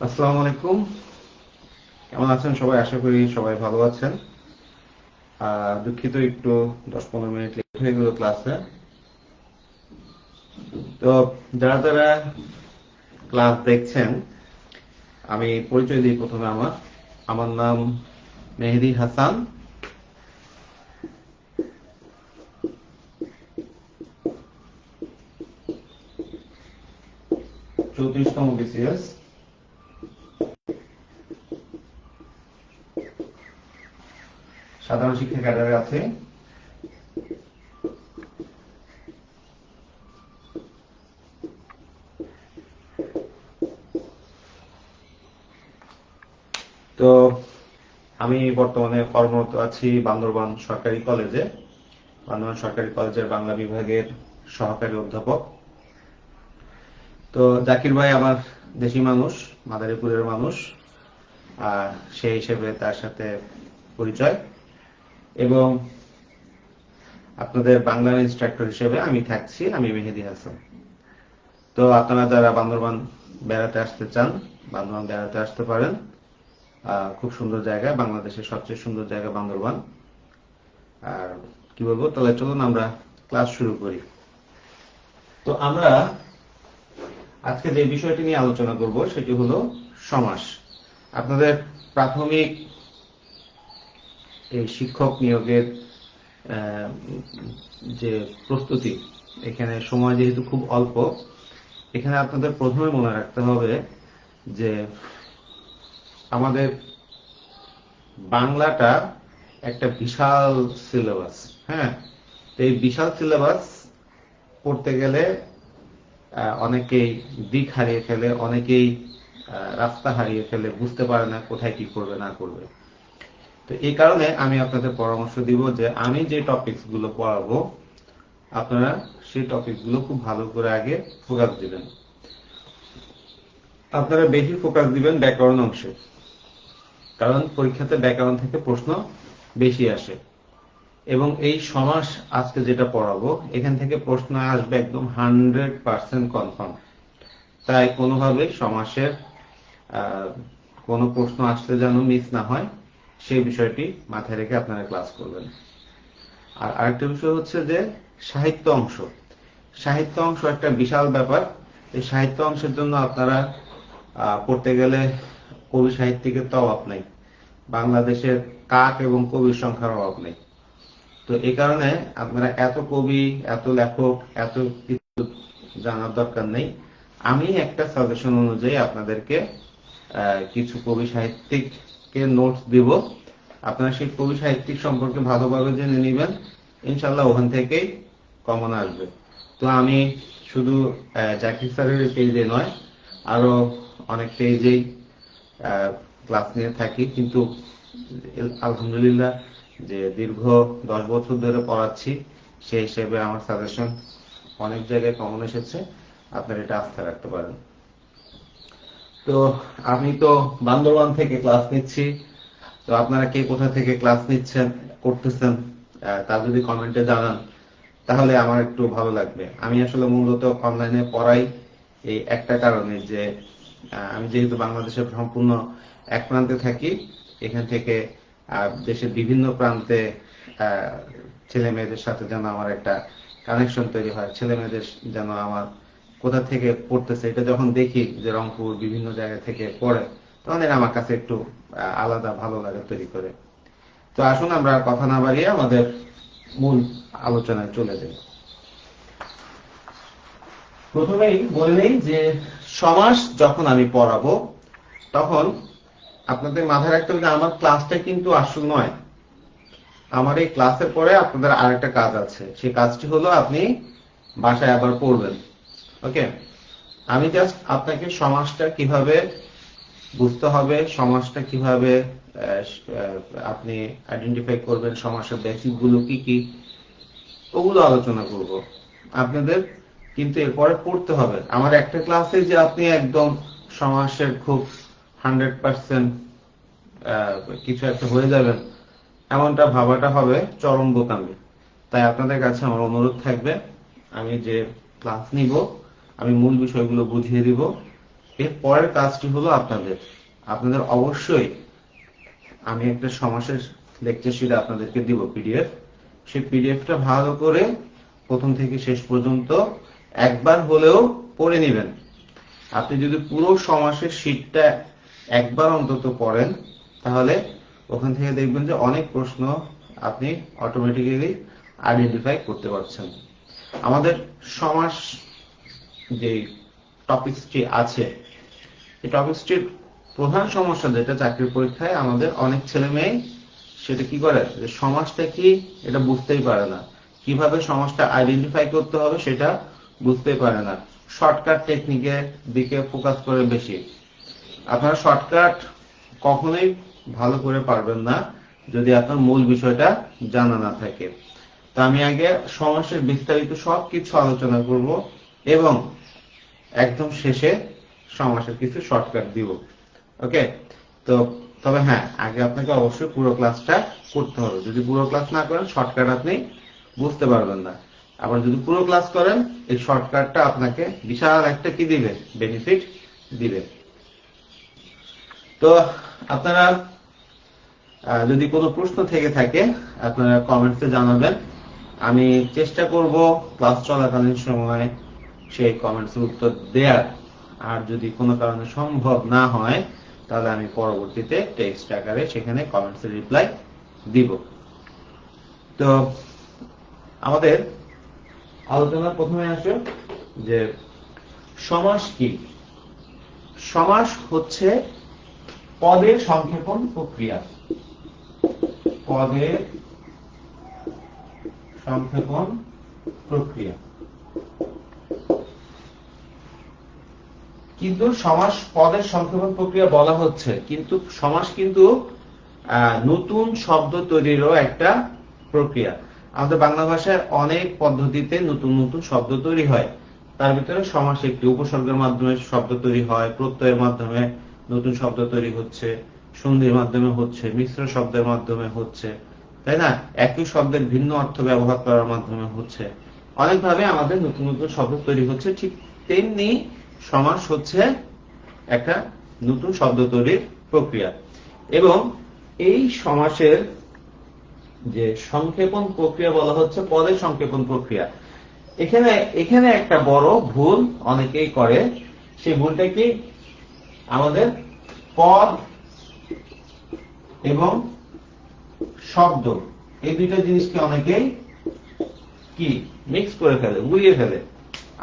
আসসালামু আলাইকুম। কেমন আছেন সবাই? আশা করি সবাই ভালো আছেন। দুঃখিত, একটু 10-15 মিনিট লেট হয়ে গেল ক্লাসে। তো যারা যারা ক্লাস দেখছেন, আমি পরিচয় দিই প্রথমে। আমার আমার নাম মেহেদী হাসান। 34তম বিসিএস, সাধারণ শিক্ষা ক্যাডারে আছে। তো আমি বর্তমানে কর্মরত আছি বান্দরবান সরকারি কলেজে। বান্দরবান সরকারি কলেজের বাংলা বিভাগের সহকারী অধ্যাপক। তো জাকির ভাই আমার দেশি মানুষ, মাদারীপুরের মানুষ। সেই হিসেবে তার সাথে পরিচয়। এবং আপনাদের বাংলার ইনস্ট্রাক্টর হিসেবে আমি থাকছি, আমি মেহেদী হাসান। তো আপনারা যারা বান্দরবান বেড়াতে আসতে চান, বান্দরবান বেড়াতে আসতে পারেন। খুব সুন্দর জায়গা, বাংলাদেশের সবচেয়ে সুন্দর জায়গা বান্দরবান। আর কি বলবো, তাহলে চলুন আমরা ক্লাস শুরু করি। তো আমরা আজকে যে বিষয়টি নিয়ে আলোচনা করব সেটি হলো সমাস। আপনাদের প্রাথমিক এই শিক্ষক নিয়োগের যে প্রস্তুতি, এখানে সময় যেহেতু খুব অল্প, এখানে আপনাদের প্রথমে মনে রাখতে হবে যে আমাদের বাংলাটা একটা বিশাল সিলেবাস। হ্যাঁ, এই বিশাল সিলেবাস পড়তে গেলে অনেকেই দিক হারিয়ে ফেলে, অনেকেই রাস্তা হারিয়ে ফেলে, বুঝতে পারে না কোথায় কি করবে না করবে। তো এই কারণে আমি আপনাদের পরামর্শ দিব যে আমি যে টপিকস গুলো পড়াবো, আপনারা সেই টপিক গুলো খুব ভালো করে আগে ফোকাস দিবেন। আপনারা বেশি ফোকাস দিবেন ব্যাকরণ অংশে, কারণ পরীক্ষাতে ব্যাকরণ থেকে প্রশ্ন বেশি আসে। এবং এই সমাস আজকে যেটা পড়াবো, এখান থেকে প্রশ্ন আসবে একদম 100% কনফার্ম। তাই কোনোভাবে সমাসের কোনো প্রশ্ন আসলে যেন মিস না হয়, সেই বিষয়টি মাথায় রেখে আপনারা ক্লাস করবেন। আর আরেকটা বিষয় হচ্ছে যে সাহিত্য অংশ। সাহিত্য অংশ একটা বিশাল ব্যাপার। এই সাহিত্য অংশের জন্য আপনারা পড়তে গেলে কবি সাহিত্যিকের তো অভাব নেই, বাংলাদেশের কাক এবং কবির সংখ্যার অভাব নেই। তো এই কারণে আপনারা এত কবি, এত লেখক, এত কিছু জানার দরকার নেই। আমি একটা সাজেশন অনুযায়ী আপনাদেরকে কিছু কবি সাহিত্যিককে নোটস দিব। আপনারা সেই কবি সাহিত্যিক সম্পর্কে ভালোভাবে জেনে নেবেন, ইনশাল্লাহ ওখান থেকেই কমন আসবে। তো আমি শুধু জাকির স্যারের পেজে নয়, আরো অনেক পেজেই ক্লাস নিয়ে থাকি, কিন্তু আলহামদুলিল্লাহ যে দীর্ঘ 10 বছর ধরে পড়াচ্ছি, সেই হিসেবে আমার সাজেশন অনেক জায়গায় কমন এসেছে। আপনারা এটা আস্থা রাখতে পারেন। তো আমি তো বান্দরবান থেকে ক্লাস নিচ্ছি। তো আপনারা কে কোথা থেকে ক্লাস নিচ্ছেন, করতেছেন, তা যদি কমেন্টে জানান তাহলে আমার একটু ভালো লাগবে। আমি আসলে মূলত অনলাইনে পড়াই এই একটা কারণে যে আমি যেহেতু বাংলাদেশের সম্পূর্ণ এক প্রান্তে থাকি, এখান থেকে দেশের বিভিন্ন প্রান্তে ছেলে মেয়েদের সাথে যেন আমার একটা কানেকশন তৈরি হয়, ছেলে মেয়েদের যেন আমার কোথা থেকে পড়তেছে এটা যখন দেখি যে রংপুর বিভিন্ন জায়গা থেকে পড়ে, তখন এটা আমার কাছে একটু আলাদা ভালো লাগে তৈরি করে। তো আসুন আমরা কথা না বাড়িয়ে আমাদের মূল আলোচনায় চলে যাই। প্রথমেই বলে নেই যে সমাস যখন আমি পড়াবো, তখন আপনাদের মাথায় রাখতে হবে যে আমার ক্লাসটা কিন্তু আসল নয়। আমার এই ক্লাসের পরে আপনাদের আরেকটা কাজ আছে, সেই কাজটি হলো আপনি বাসায় আবার পড়বেন। ওকে, আমি জাস্ট আপনাকে সমাসটা কিভাবে বুঝতে হবে, সমাসটা কিভাবে আপনি আইডেন্টিফাই করবেন, সমাসের বেসিক গুলো কি কি, ওগুলো আলোচনা করব। আপনাদের কিন্তু এরপরে পড়তে হবে। আমার একটা ক্লাসে যে আপনি একদম সমাসের খুব 100% কিছু একটা হয়ে যাবেন, এমনটা ভাবাটা হবে চরম বোকামি। তাই আপনাদের কাছে আমার অনুরোধ থাকবে, আমি যে ক্লাস নিব আমি মূল বিষয়গুলো বুঝিয়ে দিব, এর পরের কাজটি হলো আপনাদের অবশ্যই আমি একটা সমাসের লেকচার শিট আপনাদেরকে দিব পিডিএফ। সেই পিডিএফটা ভালো করে প্রথম থেকে শেষ পর্যন্ত একবার হলেও পড়ে নেবেন। আপনি যদি পুরো সমাসের শিটটা একবার অন্তত পড়েন, তাহলে ওখান থেকে দেখবেন যে অনেক প্রশ্ন আপনি অটোমেটিক্যালি আইডেন্টিফাই করতে পারছেন। আমাদের সমাস যে টপিকসটি আছে, এই টপিকসটির প্রধান সমস্যা যেটা চাকরির পরীক্ষায় আমাদের অনেক ছেলে মেয়ে সেটা কি করে, যে সমাসটা কি এটা বুঝতেই পারে না, কিভাবে সমাসটা আইডেন্টিফাই করতে হবে সেটা বুঝতেই পারে না, শর্টকাট টেকনিকের দিকে ফোকাস করে বেশি। আপনারা শর্টকাট কখনোই ভালো করে পারবেন না যদি আপনার মূল বিষয়টা জানা না থাকে। তো আমি আগে সমাসের বিস্তারিত সবকিছু আলোচনা করব এবং একদম শেষে সমাসের কিছু শর্টকাট দিব। ওকে, তো তবে হ্যাঁ, আগে আপনাকে অবশ্যই পুরো ক্লাসটা করতে হবে। যদি পুরো ক্লাস না করেন শর্টকাট আপনি বুঝতে পারবেন না। আবার যদি পুরো ক্লাস করেন, এই শর্টকাটটা আপনাকে বিশাল একটা কি দিবে, বেনিফিট দিবে। তো আপনারা যদি কোনো প্রশ্ন থেকে থাকে আপনারা কমেন্টসে জানাবেন। আমি চেষ্টা করব ক্লাস চলাকালীন সময় সেই কমেন্টসের উত্তর দেওয়ার। আর যদি কোনো কারণে সম্ভব না হয় তাহলে আমি পরবর্তীতে টেক্সট আকারে সেখানে কমেন্টসের রিপ্লাই দিব। তো আমাদের আলোচনা প্রথমে আসে যে সমাস কি। সমাস হচ্ছে পদের সংক্ষেপণ প্রক্রিয়া। পদের সংক্ষেপণ প্রক্রিয়া। কিন্তু সমাস পদের সংক্ষেপণ প্রক্রিয়া বলা হচ্ছে, কিন্তু সমাস কিন্তু নতুন শব্দ তৈরিরও একটা প্রক্রিয়া। আমাদের বাংলা ভাষায় অনেক পদ্ধতিতে নতুন নতুন শব্দ তৈরি হয়। তার ভিতরে সমাস একটি। উপসর্গের মাধ্যমে শব্দ তৈরি হয়, প্রত্যয়ের মাধ্যমে নতুন শব্দ তৈরি হচ্ছে, সন্ধির মাধ্যমে হচ্ছে, মিশ্র শব্দের মাধ্যমে হচ্ছে, তাই না? একই শব্দের ভিন্ন অর্থ ব্যবহার করার মাধ্যমে হচ্ছে। অনেকভাবে আমাদের নতুন নতুন শব্দ তৈরি হচ্ছে। ঠিক তেমনি সমাস হচ্ছে একটা নতুন শব্দ তৈরির প্রক্রিয়া। এবং এই সমাসের যে সংক্ষেপণ প্রক্রিয়া বলা হচ্ছে পদের সংক্ষেপণ প্রক্রিয়া। এখানে একটা বড় ভুল অনেকেই করে। সেই ভুলটা কি, আমাদের পদ এবং শব্দ এই দুইটা জিনিসকে অনেকেই কি মিক্স করে ফেলে, গুলিয়ে ফেলে।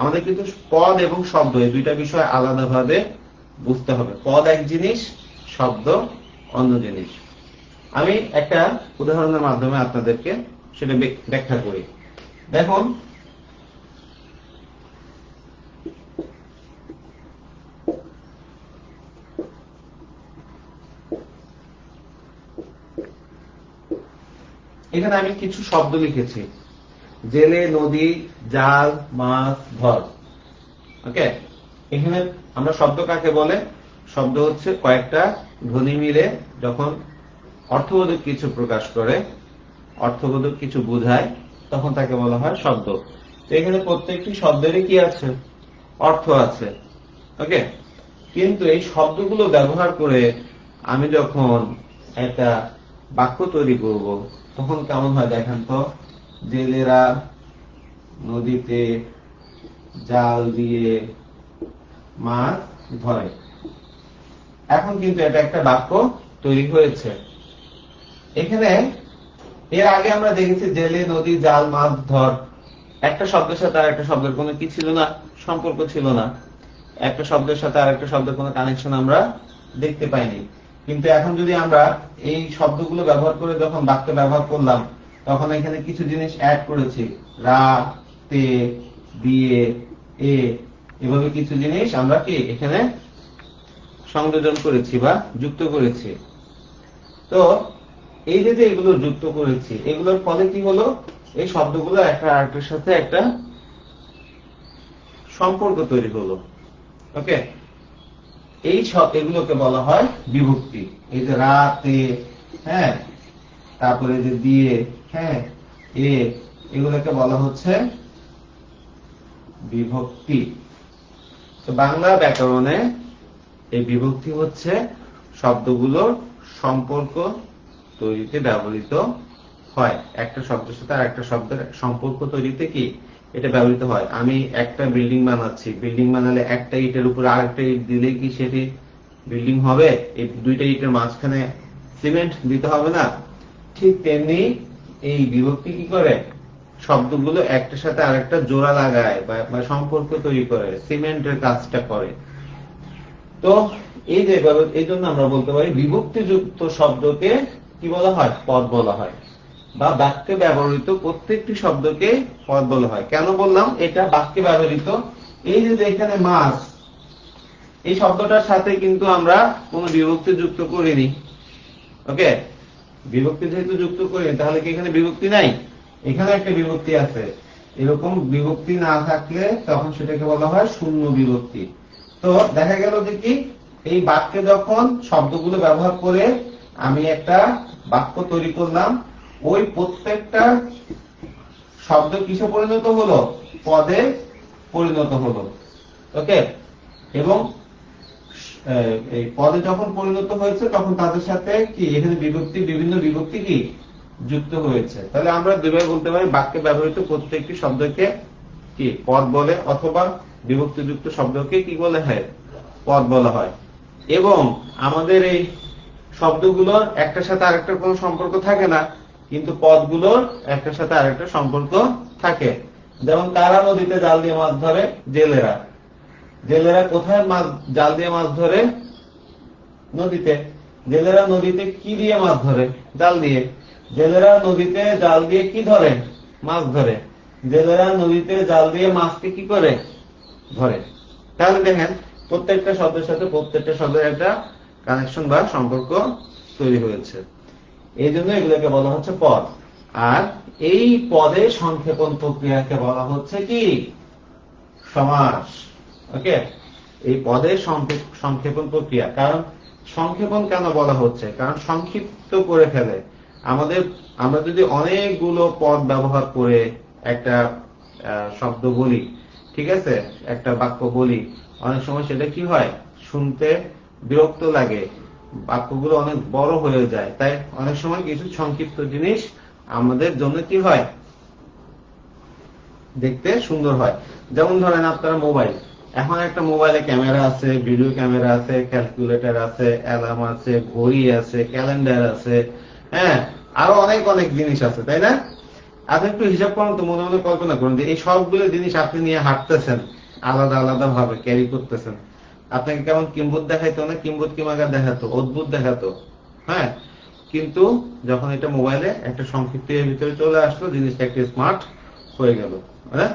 আমাদের কিন্তু পদ এবং শব্দ এই দুইটা বিষয় আলাদাভাবে বুঝতে হবে। পদ এক জিনিস, শব্দ অন্য জিনিস। আমি একটা উদাহরণের মাধ্যমে আপনাদেরকে সেটা ব্যাখ্যা করি। দেখুন, এখানে আমি কিছু শব্দ লিখেছি, জেলে, নদী, জাল, মাছ, ধর। ওকে, এখানে আমরা শব্দ কাকে বলে? শব্দ হচ্ছে কয়েকটা ধ্বনি মিলে যখন অর্থবোধক কিছু প্রকাশ করে, অর্থবোধক কিছু বোঝায়, তখন তাকে বলা হয় শব্দ। তো এখানে প্রত্যেকটি শব্দেরই কি আছে? অর্থ আছে। ওকে, কিন্তু এই শব্দগুলো ব্যবহার করে আমি যখন একটা বাক্য তৈরি করব তখন কেমন হয় দেখেন তো। জেলেরা নদীতে জাল দিয়ে মাছ ধরে। এখন কিন্তু এটা একটা বাক্য তৈরি হয়েছে। এখানে এর আগে আমরা দেখেছি জেলে, নদী, জাল, মাছ, ধর। একটা শব্দের সাথে আর একটা শব্দের কোনো কি ছিল না, সম্পর্ক ছিল না। একটা শব্দের সাথে আর একটা শব্দের কোনো কানেকশন আমরা দেখতে পাইনি। কিন্তু এখন যদি আমরা এই শব্দগুলো ব্যবহার করে যখন বাক্য ব্যবহার করলাম, তখন এখানে কিছু জিনিস অ্যাড করেছি। রা, তে, দিয়ে, এ, এভাবে কিছু জিনিস আমরা কি এখানে সংযোজন করেছি বা যুক্ত করেছি। তো এই যে এগুলো যুক্ত করেছি, এগুলোর ফলে কি হলো, এই শব্দগুলো একটা আরেকটার সাথে একটা সম্পর্ক তৈরি হলো। ওকে, এই সব এগুলোকে বলা হয় বিভক্তি। এই যে রাতে, হ্যাঁ, তারপরে যে দিয়ে, হ্যাঁ, এ, এগুলোকে বলা হচ্ছে বিভক্তি। তো বাংলা ব্যাকরণে এই বিভক্তি হচ্ছে শব্দগুলোর সম্পর্ক তৈরিতে ব্যবহৃত হয়। একটা শব্দের সাথে আর একটা শব্দের সম্পর্ক তৈরিতে কি এটা ব্যবহৃত হয়। আমি একটা বিল্ডিং বানাচ্ছি, বিল্ডিং বানালে একটা ইটের উপর আরেকটা ইট দিলে কি সেটি বিল্ডিং হবে? এই দুইটা ইটের মাঝখানে সিমেন্ট দিতে হবে না? ঠিক তেমনি এই বিভক্তি কি করে, শব্দগুলো একটার সাথে আরেকটা জোড়া লাগায় বা সম্পর্ক তৈরি করে, সিমেন্টের কাজটা করে। তো এই যে এই জন্য আমরা বলতে পারি বিভক্তিযুক্ত শব্দকে কি বলা হয়? পদ বলা হয়, বা বাক্যে ব্যবহৃত প্রত্যেকটি শব্দকে পদ বলা হয়। কেন বললাম এটা বাক্যে ব্যবহৃত? এই যে এখানে মাছ, এই শব্দটার সাথে কিন্তু আমরা কোনো বিভক্তি যুক্ত করিনি। ওকে, বিভক্তি যেহেতু যুক্ত করিনি, তাহলে কি এখানে বিভক্তি নাই? এখানে একটা বিভক্তি আছে। এরকম বিভক্তি না থাকলে তখন সেটাকে বলা হয় শূন্য বিভক্তি। তো দেখা গেল যে কি, এই বাক্যে যখন শব্দগুলো ব্যবহার করে আমি একটা বাক্য তৈরি করলাম, ওই প্রত্যেকটা শব্দ কিসে পরিণত হলো? পদে পরিণত হলো। ওকে, এবং এই পদে যখন পরিণত হয়েছে তখন তাদের সাথে কি এখানে বিভক্তি, বিভিন্ন বিভক্তি কি যুক্ত হয়েছে। তাহলে আমরা দুইভাবে বলতে পারি, বাক্যে ব্যবহৃত প্রত্যেকটি শব্দকে কি পদ বলে, অথবা বিভক্তিযুক্ত শব্দকে কি বলে হয়? পদ বলা হয়। এবং আমাদের এই শব্দগুলোর একটার সাথে আরেকটার কোনো সম্পর্ক থাকে না, কিন্তু পদগুলোর একটার সাথে আরেকটা সম্পর্ক থাকে। যেমন কারা নদীতে জাল দিয়ে মাছ ধরে? জেলেরা। জেলেরা কোথায় মাছ জাল দিয়ে মাছ ধরে? নদীতে। জেলেরা নদীতে কি দিয়ে মাছ ধরে? জাল দিয়ে। জেলেরা নদীতে জাল দিয়ে কি ধরে? মাছ ধরে। জেলেরা নদীতে জাল দিয়ে মাছকে কি করে? ধরে। তাহলে দেখেন প্রত্যেকটা শব্দের সাথে প্রত্যেকটা শব্দের একটা কানেকশন বা সম্পর্ক তৈরি হয়েছে। এই জন্য এগুলোকে বলা হচ্ছে পদ। আর এই পদে সংক্ষেপণ প্রক্রিয়াকে বলা হচ্ছে কি? সমাস। ওকে, এই পদের সংক্ষেপণ প্রক্রিয়া। কারণ সংক্ষেপণ কেন বলা হচ্ছে? কারণ সংক্ষিপ্ত করে ফেলে। আমরা যদি অনেকগুলো পদ ব্যবহার করে একটা শব্দ বলি, ঠিক আছে, একটা বাক্য বলি, অনেক সময় সেটা কি হয়? শুনতে বিরক্ত লাগে, বাক্যগুলো অনেক বড় হয়ে যায়। তাই অনেক সময় কিছু সংক্ষিপ্ত জিনিস আমাদের জন্য কি হয়? দেখতে সুন্দর হয়। যেমন ধরেন আপনারা মোবাইল, এখন একটা মোবাইলে ক্যামেরা আছে, ভিডিও ক্যামেরা আছে, ক্যালকুলেটর আছে, অ্যালার্ম আছে, ঘড়ি আছে, ক্যালেন্ডার আছে, হ্যাঁ, আরো অনেক অনেক জিনিস আছে, তাই না? আপনি একটু হিসাব করুন তো, মনে মনে কল্পনা করুন যে এই সবগুলো জিনিস আপনি নিয়ে হাঁটতেছেন, আলাদা আলাদা ভাবে ক্যারি করতেছেন। আপনাকে কেমন কিম্বুত দেখাইতো না? কিম্বুত কিমাকার দেখাতো, অদ্ভুত দেখাতো, হ্যাঁ। কিন্তু যখন এটা মোবাইলে একটা সংক্ষিপ্ত এর ভিতরে চলে আসলো, জিনিসটা একটা স্মার্ট হয়ে গেল, হ্যাঁ।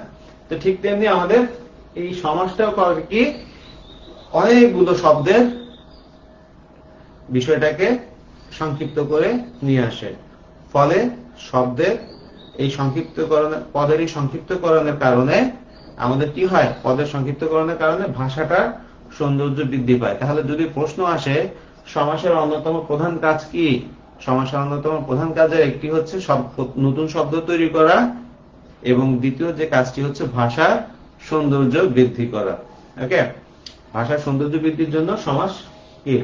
তো ঠিক তেমনি আমাদের এই সমাসটাও করে কি, অনেকগুলো শব্দের বিষয়টাকে সংক্ষিপ্ত করে নিয়ে আসে। ফলে শব্দের এই সংক্ষিপ্তকরণের, পদের এই সংক্ষিপ্তকরণের কারণে আমাদের কি হয়? পদের সংক্ষিপ্তকরণের কারণে ভাষাটার সৌন্দর্য বৃদ্ধি পায়। তাহলে যদি প্রশ্ন আসে সমাসের অন্যতম প্রধান কাজ কি? সমাসের অন্যতম প্রধান কাজের একটি হচ্ছে নতুন শব্দ তৈরি করা, এবং দ্বিতীয় যে কাজটি হচ্ছে ভাষার সৌন্দর্য বৃদ্ধি করা। ওকে, ভাষার সৌন্দর্য বৃদ্ধির জন্য সমাস কি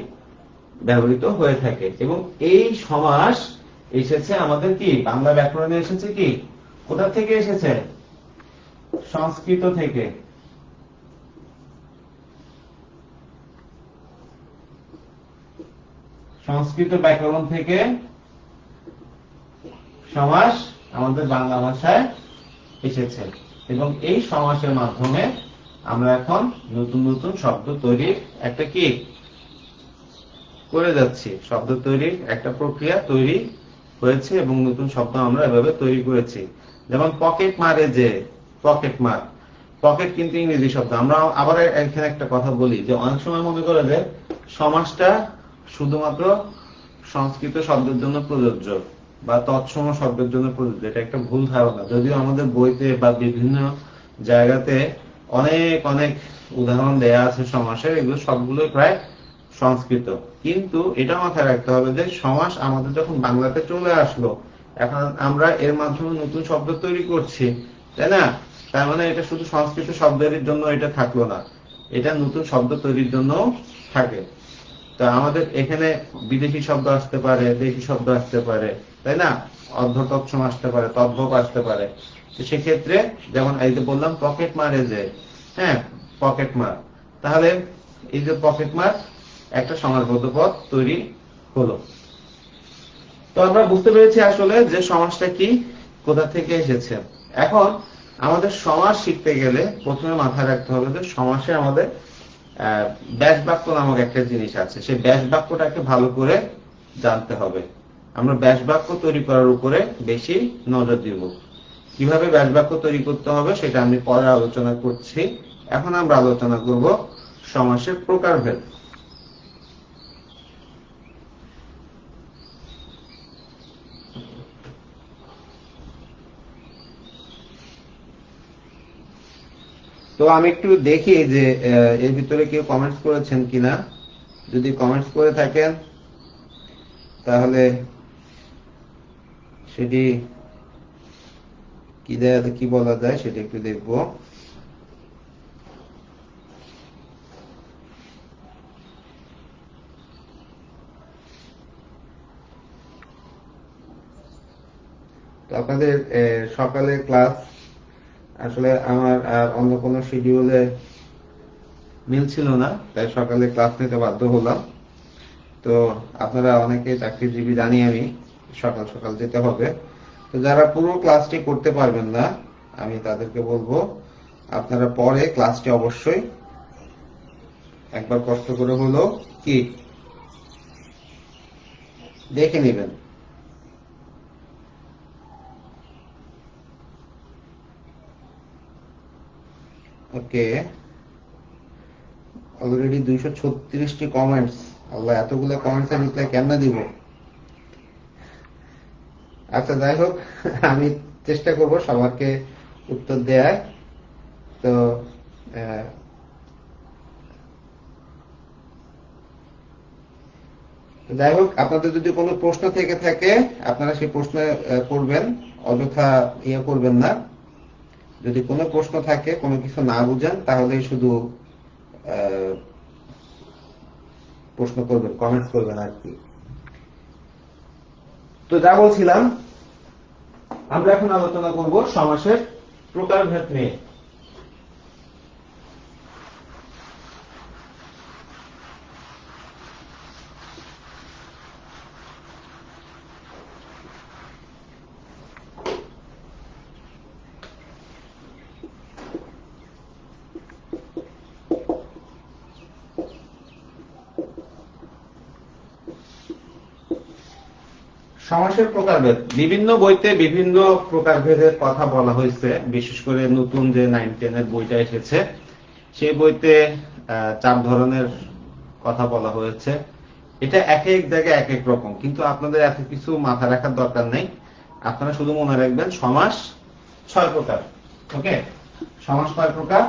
ব্যবহৃত হয়ে থাকে। এবং এই সমাস এসেছে আমাদের কি বাংলা ব্যাকরণে এসেছে কি? কোথা থেকে এসেছে? সংস্কৃত থেকে। সংস্কৃত ব্যাকরণ থেকে সমাস আমাদের বাংলা ভাষায় এসেছে, এবং এই সমাসের মাধ্যমে আমরা এখন নতুন নতুন শব্দ তৈরির একটা কি করে যাচ্ছি। শব্দ তৈরির একটা প্রক্রিয়া তৈরি হয়েছে, এবং নতুন শব্দ আমরা এভাবে তৈরি করেছি। যেমন পকেট মারে, যে পকেট মার, পকেট কিন্তু ইংরেজি শব্দ। আমরা আবার এখানে একটা কথা বলি যে অনেক সময় মনে করে যে সমাসটা শুধুমাত্র সংস্কৃত শব্দের জন্য প্রযোজ্য বা তৎসম শব্দের জন্য প্রযোজ্য। এটা একটা ভুল ধারণা। যদিও আমাদের বইতে বা বিভিন্ন জায়গাতে অনেক অনেক উদাহরণ দেয়া আছে সমাসের, এগুলো সবগুলোই প্রায় সংস্কৃত। কিন্তু এটা মাথায় রাখতে হবে যে সমাস আমাদের যখন বাংলাতে চলে আসলো, এখন আমরা এর মাধ্যমে নতুন শব্দ তৈরি করছি, তাই না? তার মানে এটা শুধু সংস্কৃত শব্দের জন্য এটা থাকলো না, এটা নতুন শব্দ তৈরির জন্য থাকে। তো আমাদের এখানে বিদেশি শব্দ আসতে পারে, দেশি শব্দ আসতে পারে, তাই না? অর্ধ তৎসম আসতে পারে, তদ্ভব আসতে পারে। তো সেক্ষেত্রে যেমন এই যে বললাম পকেট মারে যে, হ্যাঁ পকেট মার, তাহলে এই যে পকেট মার একটা সমাসবদ্ধ পদ তৈরি হলো। তো আমরা বুঝতে পেরেছি আসলে যে সমাসটা কি, কোথা থেকে এসেছে। এখন আমাদের সমাস শিখতে গেলে প্রথমে মাথায় রাখতে হবে যে সমাসে আমাদের ব্যাস বাক্য নামক একটা জিনিস আছে, সেই ব্যাস বাক্যটাকে ভালো করে জানতে হবে। আমরা ব্যাস বাক্য তৈরি করার উপরে বেশি নজর দিব। কিভাবে ব্যাস বাক্য তৈরি করতে হবে সেটা আমি পরে আলোচনা করছি। এখন আমরা আলোচনা করব সমাসের প্রকারভেদ। তো আমি একটু দেখি যে এর ভিতরে কেউ কমেন্টস করেছেন কিনা। যদি কমেন্টস করে থাকেন তাহলে সেটি কি বলা যায় সেটা একটু দেখবো। তো আপনাদের সকালে ক্লাস আসলে আমার আর অন্য কোনো শিডিউলে মিল ছিল না, তাই সকালে ক্লাস নিতে বাধ্য হলাম। তো আপনারা অনেকে চাকরিজীবী জানি আমি, সকাল সকাল যেতে হবে। তো যারা পুরো ক্লাসটি করতে পারবেন না আমি তাদেরকে বলবো আপনারা পরে ক্লাসটি অবশ্যই একবার কষ্ট করে হলো কি দেখে নেবেন। ওকে, অলরেডি 236টি কমেন্টস। আল্লাহ, এতগুলো কমেন্টসের রিপ্লাই কেমনে দিব? আচ্ছা যাই হোক, আমি চেষ্টা করব সবাইকে উত্তর দেয়ার। তো যাই হোক, আপনাদের যদি কোনো প্রশ্ন থেকে থাকে আপনারা সেই প্রশ্ন করবেন, অযথা ইয়ে করবেন না। যদি কোনো প্রশ্ন থাকে, কোনো কিছু না বুঝেন তাহলে শুধু প্রশ্ন করবেন, কমেন্টস করবেন আর কি। তো যা বলছিলাম, আমরা এখন আলোচনা করব সমাসের প্রকারভেদ নিয়ে। সমাসের প্রকারভেদ বিভিন্ন বইতে বিভিন্ন প্রকারভেদের কথা বলা হয়েছে। বিশেষ করে নতুন যে 9-10 বইটা এসেছে সেই বইতে 4 ধরনের কথা বলা হয়েছে। এটা এক এক জায়গায় এক এক রকম, কিন্তু আপনাদের এত কিছু মাথা রাখার দরকার নেই। আপনারা শুধু মনে রাখবেন সমাস 6 প্রকার। ওকে, সমাস কয় প্রকার?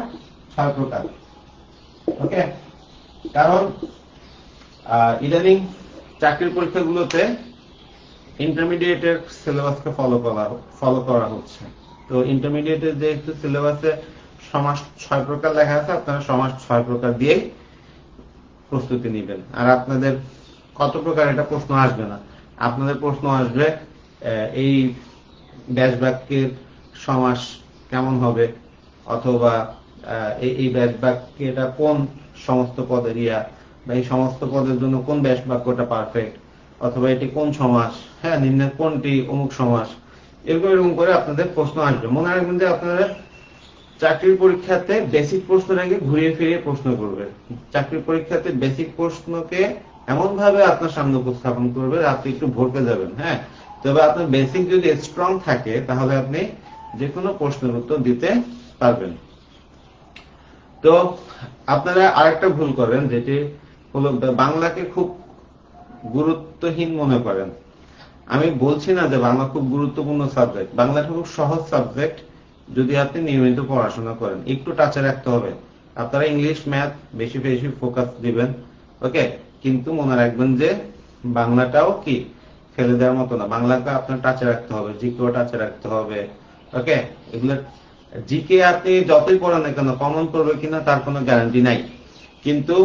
6 প্রকার। ওকে, কারণ ইদানিং চাকরির পরীক্ষাগুলোতে ইন্টারমিডিয়েটের সিলেবাসকে ফলো করা হচ্ছে। তো ইন্টারমিডিয়েটের যে একটু সিলেবাসে সমাস 6 প্রকার লেখা আছে, আপনারা সমাস 6 প্রকার দিয়ে প্রস্তুতি নেবেন। আর আপনাদের কত প্রকার এটা প্রশ্ন আসবে না, আপনাদের প্রশ্ন আসবে এই ব্যাস বাক্যের সমাস কেমন হবে, অথবা এই ব্যাস বাক্যটা কোন সমস্ত পদের বা এই সমস্ত পদের জন্য কোন ব্যাস বাক্যটা পারফেক্ট, অথবা এটি কোন সমাস, হ্যাঁ নিম্নের কোনটি অমুক সমাস। এরকম করে আপনাদের প্রশ্ন আসবে। মনে রাখবেন যে আপনারা চাকরির পরীক্ষাতে বেসিক প্রশ্নের আগে ঘুরিয়ে ফিরিয়ে প্রশ্ন করবে। চাকরির পরীক্ষাতে বেসিক প্রশ্নকে এমন ভাবে আপনার সামনে উপস্থাপন করবে আপনি একটু ভরকে যাবেন। হ্যাঁ, তবে আপনার বেসিক যদি স্ট্রং থাকে তাহলে আপনি যে কোনো প্রশ্নের উত্তর দিতে পারবেন। তো আপনারা আরেকটা ভুল করেন, যেটি হলো বাংলাকে খুব গুরুত্বহীন মনে করেন। আমি বলছি না যে বাংলা খুব গুরুত্বপূর্ণ সাবজেক্ট, বাংলাটা খুব সহজ সাবজেক্ট যদি আপনি নিয়মিত পড়াশোনা করেন। একটু টাচে রাখতে হবে। আপনারা ইংলিশ ম্যাথ বেশি বেশি ফোকাস দিবেন, ওকে, কিন্তু মনে রাখবেন যে বাংলাটাও কি ফেলে দেওয়ার মতো না। বাংলাকে আপনার টাচে রাখতে হবে, জিকেও টাচে রাখতে হবে, ওকে। এগুলো জিকে আপনি যতই পড়েন না কেন কমন পড়বে কিনা তার কোনো গ্যারান্টি নাই, কিন্তু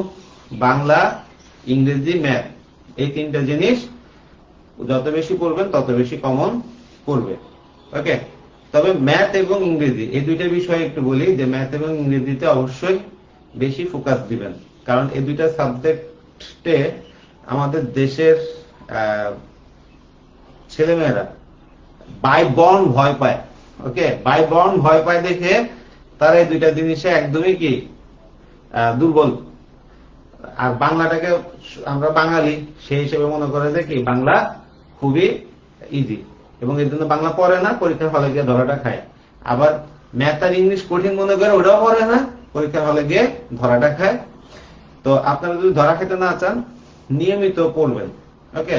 বাংলা, ইংরেজি, ম্যাথ এই তিনটা জিনিস যত বেশি পড়বেন তত বেশি কমন পড়বে। ওকে, তবে ম্যাথ এবং ইংরেজি এই দুইটা বিষয়ে একটু বলি যে ম্যাথ এবং ইংরেজিতে অবশ্যই বেশি ফোকাস দিবেন, কারণ এই দুইটা সাবজেক্টে আমাদের দেশের ছেলেমেয়েরা বাই বর্ন ভয় পায়। ওকে, বাই বর্ন ভয় পায় দেখে তারা এই দুইটা জিনিসে একদমই কি দুর্বল। আর বাংলাটাকে আমরা বাঙালি সেই হিসেবে মনে করে যে কি বাংলা খুবই ইজি, এবং এর জন্য বাংলা পড়ে না, পরীক্ষার হলে গিয়ে ধরাটা খায়। আবার ম্যাথ আর ইংলিশ কঠিন মনে করে ওটাও পড়ে না, পরীক্ষার হলে গিয়ে ধরাটা খায়। তো আপনারা যদি ধরা খেতে না চান নিয়মিত পড়বেন। ওকে,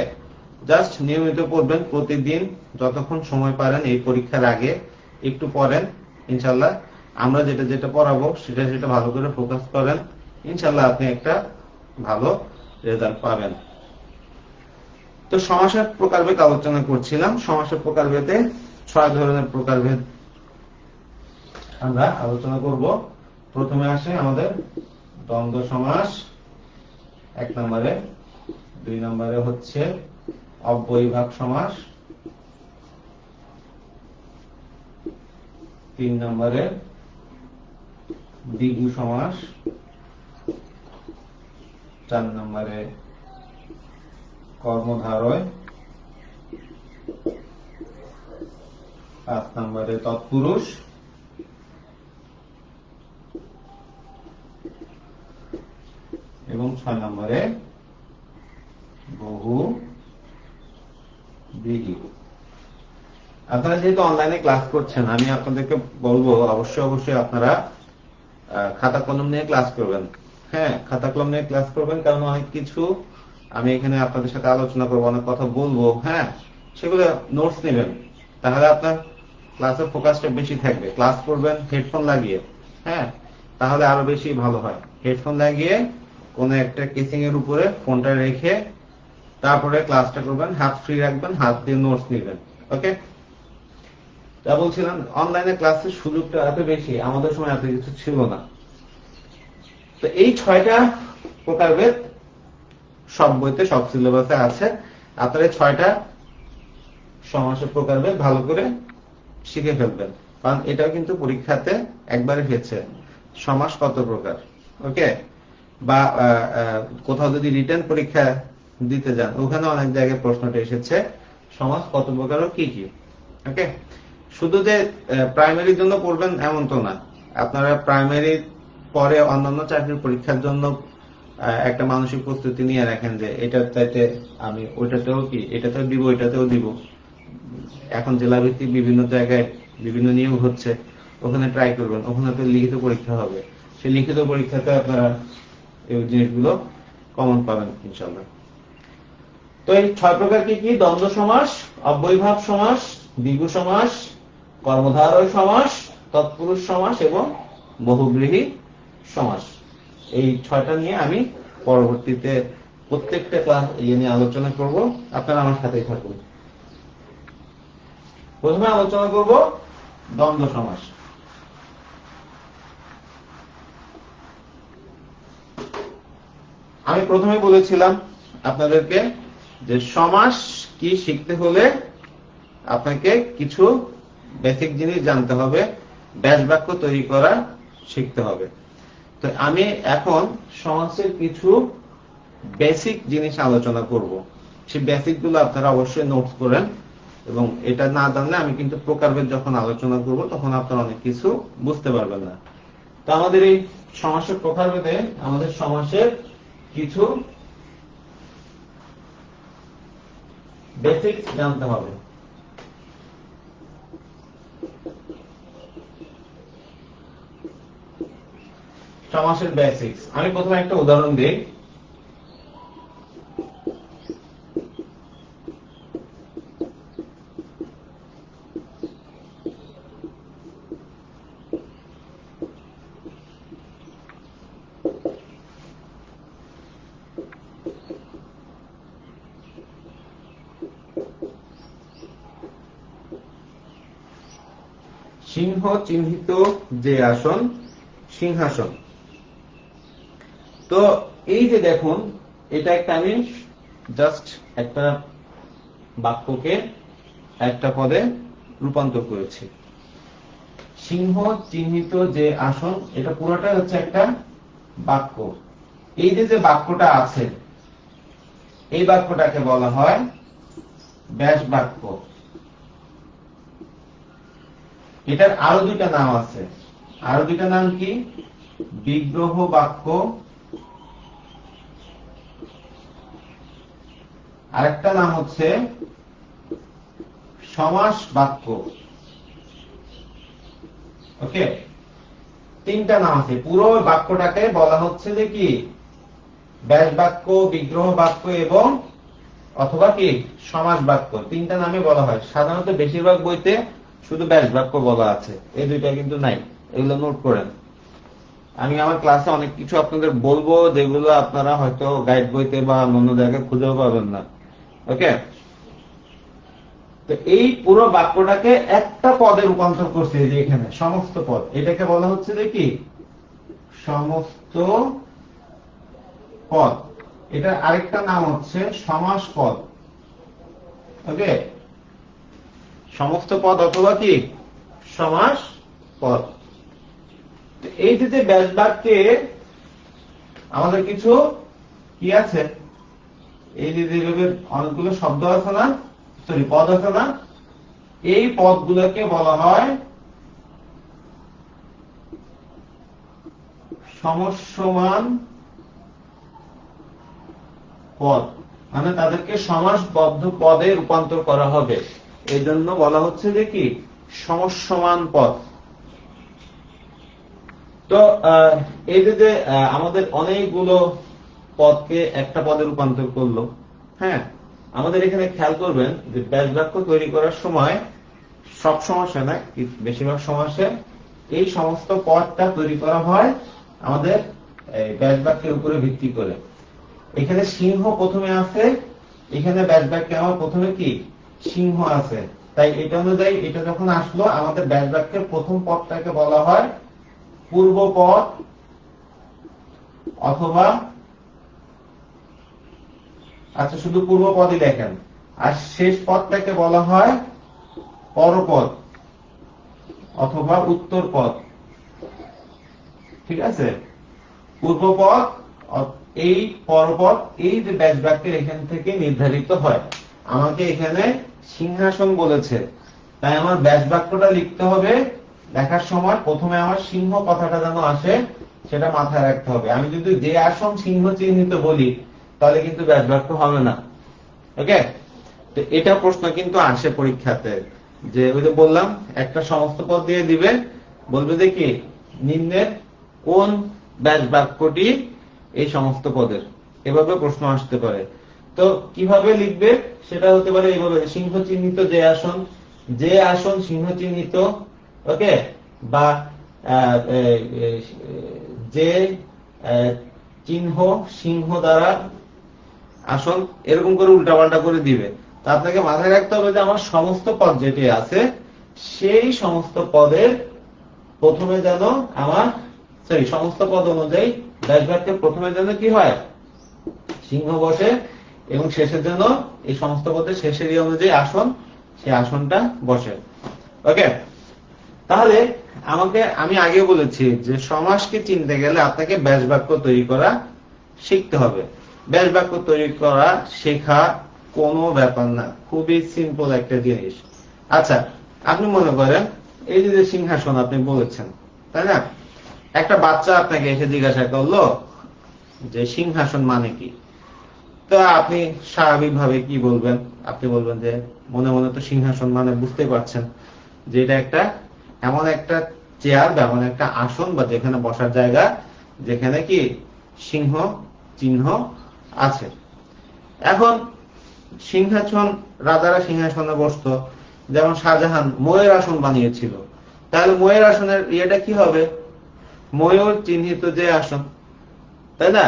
জাস্ট নিয়মিত পড়বেন প্রতিদিন যতক্ষণ সময় পারেন, এই পরীক্ষার আগে একটু পড়েন। ইনশাল্লাহ আমরা যেটা যেটা পড়াবো সেটা সেটা ভালো করে ফোকাস করেন, ইনশাল্লাহ আপনি একটা ভালো রেজাল্ট পাবেন। তো সমাসের প্রকারভেদ আলোচনা করছিলাম। সমাসের প্রকারভেদে 6 ধরনের প্রকারভেদ আমরা আলোচনা করব। প্রথমে আসে আমাদের দ্বন্দ্ব সমাস 1 নম্বরে, 2 নম্বরে হচ্ছে অব্যয়ীভাব সমাস, 3 নম্বরে দ্বিগু সমাস, 4 নম্বরে কর্মধারয়, 5 নম্বরে তৎপুরুষ, এবং 6 নম্বরে বহুব্রীহি। আপনারা যেহেতু অনলাইনে ক্লাস করছেন, আমি আপনাদেরকে বলবো অবশ্যই আপনারা খাতা কলম নিয়ে ক্লাস করবেন। হ্যাঁ, খাতা কলম নিয়ে ক্লাস করবেন, কারণ অনেক কিছু আমি এখানে আপনাদের সাথে আলোচনা করবো, অনেক কথা বলবো। হ্যাঁ, সেগুলো নোটস নেবেন, তাহলে আপনার ক্লাসের ফোকাসটা বেশি থাকবে। ক্লাস করবেন হেডফোন লাগিয়ে, হ্যাঁ, তাহলে আরো বেশি ভালো হয়। হেডফোন লাগিয়ে কোনো একটা কেসিং এর উপরে ফোনটা রেখে তারপরে ক্লাসটা করবেন, হাত ফ্রি রাখবেন, হাত দিয়ে নোটস নেবেন। ওকে, যা বলছিলাম, অনলাইনে ক্লাসের সুযোগটা এত বেশি, আমাদের সময় এত কিছু ছিল না। তো এই 6টা প্রকারভেদ সব বইতে, সব সিলেবাসে আছে। আপনারা 6টা সমাসের প্রকারভেদ ভালো করে শিখে ফেলবেন, কারণ এটাও কিন্তু পরীক্ষাতে একবারে হয়েছে, সমাস কত প্রকার। ওকে, বা কোথাও যদি রিটেন পরীক্ষা দিতে যান, ওখানে অনেক জায়গায় প্রশ্নটা এসেছে সমাস কত প্রকার ও কি কি। ওকে, শুধু যে প্রাইমারির জন্য পড়বেন এমন তো না, আপনারা প্রাইমারি পরে অন্যান্য চাকরির পরীক্ষার জন্য একটা মানসিক প্রস্তুতি নিয়ে রাখেন যে এটার চাইতে আমি ওইটাতেও কি এটাতেও দিব, এটাতেও দিব। এখন জেলা ভিত্তিক বিভিন্ন জায়গায় বিভিন্ন নিয়োগ হচ্ছে, ওখানে ট্রাই করবেন। ওখানে তো লিখিত পরীক্ষা হবে, সেই লিখিত পরীক্ষাতে আপনারা এই জিনিসগুলো কমন পাবেন ইনশাল্লাহ। তো এই 6 প্রকার কি কি? দ্বন্দ্ব সমাস, অব্যয়ীভাব সমাস, দ্বিগু সমাস, কর্মধারয় সমাস, তৎপুরুষ সমাস এবং বহুব্রীহি সমাস। এই 6টা নিয়ে আমি পরবর্তীতে প্রত্যেকটা ক্লাস নিয়ে আলোচনা করব, আপনারা আমার সাথেই থাকুন। প্রথমে আলোচনা করব দ্বন্দ্ব সমাস। আমি প্রথমে বলেছিলাম আপনাদেরকে যে সমাস কি শিখতে হলে আপনাকে কিছু বেসিক জিনিস জানতে হবে, ব্যাস বাক্য তৈরি করা শিখতে হবে। তো আমি এখন সমাসের কিছু বেসিক জিনিস আলোচনা করব। সেই বেসিক গুলো আপনারা অবশ্যই নোটস করেন, এবং এটা না জানলে আমি কিন্তু প্রকারভেদ যখন আলোচনা করব তখন আপনারা অনেক কিছু বুঝতে পারবেন না। তো আমাদের এই সমাসের প্রকারভেদে আমাদের সমাসের কিছু বেসিক জানতে হবে। সমাসের বেসিক্স আমি প্রথমে একটা উদাহরণ দিই। সিংহ চিহ্নিত যে আসন সিংহাসন। তো এই যে দেখুন, এটা একটা আমি জাস্ট একটা বাক্যকে একটা পদে রূপান্তর করেছি। সিংহ চিহ্নিত যে আসন, এটা পুরোটাই হচ্ছে একটা বাক্য। এই যে বাক্যটা আছে, এই বাক্যটাকে বলা হয় ব্যাস বাক্য। এটার আরো দুইটা নাম আছে। আরো দুইটা নাম কি? বিগ্রহ বাক্য, আরেকটা নাম হচ্ছে সমাস বাক্য। ওকে, তিনটা নাম আছে। পুরো বাক্যটাকে বলা হচ্ছে যে কি? ব্যাস বাক্য, বিগ্রহ বাক্য এবং অথবা কি সমাস বাক্য। তিনটা নামে বলা হয়। সাধারণত বেশিরভাগ বইতে শুধু ব্যাস বাক্য বলা আছে, এই দুইটা কিন্তু নাই। এগুলো নোট করেন। আমি আমার ক্লাসে অনেক কিছু আপনাদের বলবো যেগুলো আপনারা হয়তো গাইড বইতে বা অন্য জায়গায় খুঁজেও পাবেন না। ওকে, তো এই পুরো বাক্যটাকে একটা পদে রূপান্তর করছে। যে এখানে সমস্ত পদ, এটাকে বলা হচ্ছে যে কি? সমস্ত পদ। এটা আরেকটা নাম হচ্ছে সমাস পদ। ওকে, সমস্ত পদ অথবা কি সমাস পদ। এই যে ব্যাস বাক্যে আমাদের কিছু কি আছে? এই যে অনেকগুলো শব্দ আছে না, সরি পদ আছে না, এই পদগুলোকে বলা হয় সমসমান পদ। মানে তাদেরকে সমাসবদ্ধ পদে রূপান্তর করা হবে, এই জন্য বলা হচ্ছে যে কি সমসমান পদ। তো এই যে আমাদের অনেকগুলো পদকে একটা পদে রূপান্তর করলো। হ্যাঁ, আমাদের এখানে খেয়াল করবেন যে ব্যাস বাক্য তৈরি করার সময় সব সমাসে না, বেশিরভাগ সমাসে এই সমস্ত পদটা তৈরি করা হয় আমাদের ব্যাস বাক্যের উপরে ভিত্তি করে। এখানে সিংহ প্রথমে আছে, এখানে ব্যাস বাক্যে আমার প্রথমে কি সিংহ আছে। তাই এটা অনুযায়ী এটা যখন আসলো, আমাদের ব্যাস বাক্যের প্রথম পদটাকে বলা হয় পূর্ব পদ অথবা, আচ্ছা শুধু পূর্ব পদই দেখেন, আর শেষ পদটাকে বলা হয় পরপদ অথবা উত্তর পদ। ঠিক আছে, পূর্ব পদ, এই পরপদ, এই যে ব্যাস বাক্যের এখান থেকে নির্ধারিত হয়। আমাকে এখানে সিংহাসন বলেছে, তাই আমার ব্যাস বাক্যটা লিখতে হবে। লেখার সময় প্রথমে আমার সিংহ কথাটা যেন আসে, সেটা মাথায় রাখতে হবে। আমি যদি যে আসন সিংহ চিহ্নিত বলি, তাহলে কিন্তু ব্যাস বাক্য হবে না। ওকে, তো এটা প্রশ্ন কিন্তু আসে পরীক্ষাতে, যে ওই যে বললাম একটা সমস্ত পদ দিয়ে দিবে, বলবে যে কি নিম্নের কোন ব্যাস বাক্যটি এই সমস্ত পদের। এভাবে প্রশ্ন আসতে পারে। তো কিভাবে লিখবে সেটা হতে পারে এইভাবে, সিংহ চিহ্নিত যে আসন, যে আসন সিংহ চিহ্নিত। ওকে, বা যে চিহ্ন সিংহ দ্বারা আসন, এরকম করে উল্টাপাল্টা করে দিবে। তা আপনাকে মাথায় রাখতে হবে যে আমার সমস্ত পদ যেটি আছে, সেই সমস্ত পদের প্রথমে যেন আমার সমস্ত পদ অনুযায়ী ব্যাস বাক্যের প্রথমে যেন কি হয় সিংহ বসে, এবং শেষের জন্য এই সমস্ত পদের শেষের অনুযায়ী আসন, সেই আসনটা বসে। ওকে, তাহলে আমি আগে বলেছি যে সমাসকে চিনতে গেলে আপনাকে ব্যাস বাক্য তৈরি করা শিখতে হবে। ব্যাস বাক্য তৈরি করা শেখা কোনো ব্যাপার না, খুবই সিম্পল একটা জিনিস। আচ্ছা, আপনি মনে করেন এই যে সিংহাসন আপনি বলেছেন, তাই না? একটা বাচ্চা আপনাকে এসে জিজ্ঞাসা করলো যে সিংহাসন মানে কি। তো আপনি স্বাভাবিকভাবে কি বলবেন? আপনি বলবেন যে মনে মনে তো সিংহাসন মানে বুঝতে পারছেন যে এটা একটা এমন একটা চেয়ার বা এমন একটা আসন বা যেখানে বসার জায়গা, যেখানে কি সিংহ চিহ্ন আছে। এখন সিংহাসন, রাজারা সিংহাসনে বসতো, যেমন শাহজাহান ময়ূর আসন বানিয়েছিল। তাহলে ময়ূর আসনের ইয়েটা কি হবে? ময়ূর চিহ্নিত যে আসন, তাই না?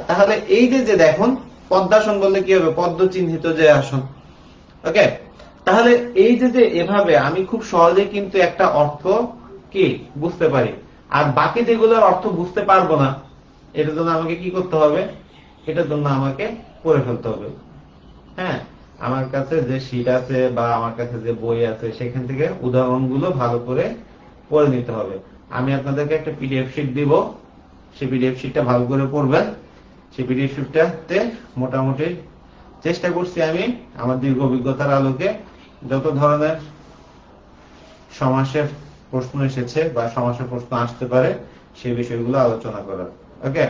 তাহলে এই যে দেখুন পদ্মাসন বললে কি হবে? পদ্ম চিহ্নিত যে আসন। ওকে, তাহলে এই যে এভাবে আমি খুব সহজে কিন্তু একটা অর্থ কি বুঝতে পারি, আর বাকি যেগুলোর অর্থ বুঝতে পারবো না, এটার জন্য আমাকে কি করতে হবে, এটার জন্য আমাকে পড়ে ফেলতে হবে। হ্যাঁ, আমার কাছে যে শীট আছে বা আমার কাছে যে বই আছে সেখান থেকে উদাহরণগুলো ভালো করে পড়ে নিতে হবে। আমি আপনাদেরকে একটা পিডিএফ শীট দিব, সেই পিডিএফ শীটটা ভালো করে পড়বেন। সেই পিডিএফ শীটটাতে মোটামুটি চেষ্টা করছি আমি আমার দীর্ঘ অভিজ্ঞতার আলোকে যত ধরনের সমাসের প্রশ্ন এসেছে বা সমাসের প্রশ্ন আসতে পারে সেই বিষয়গুলো আলোচনা করার। ওকে,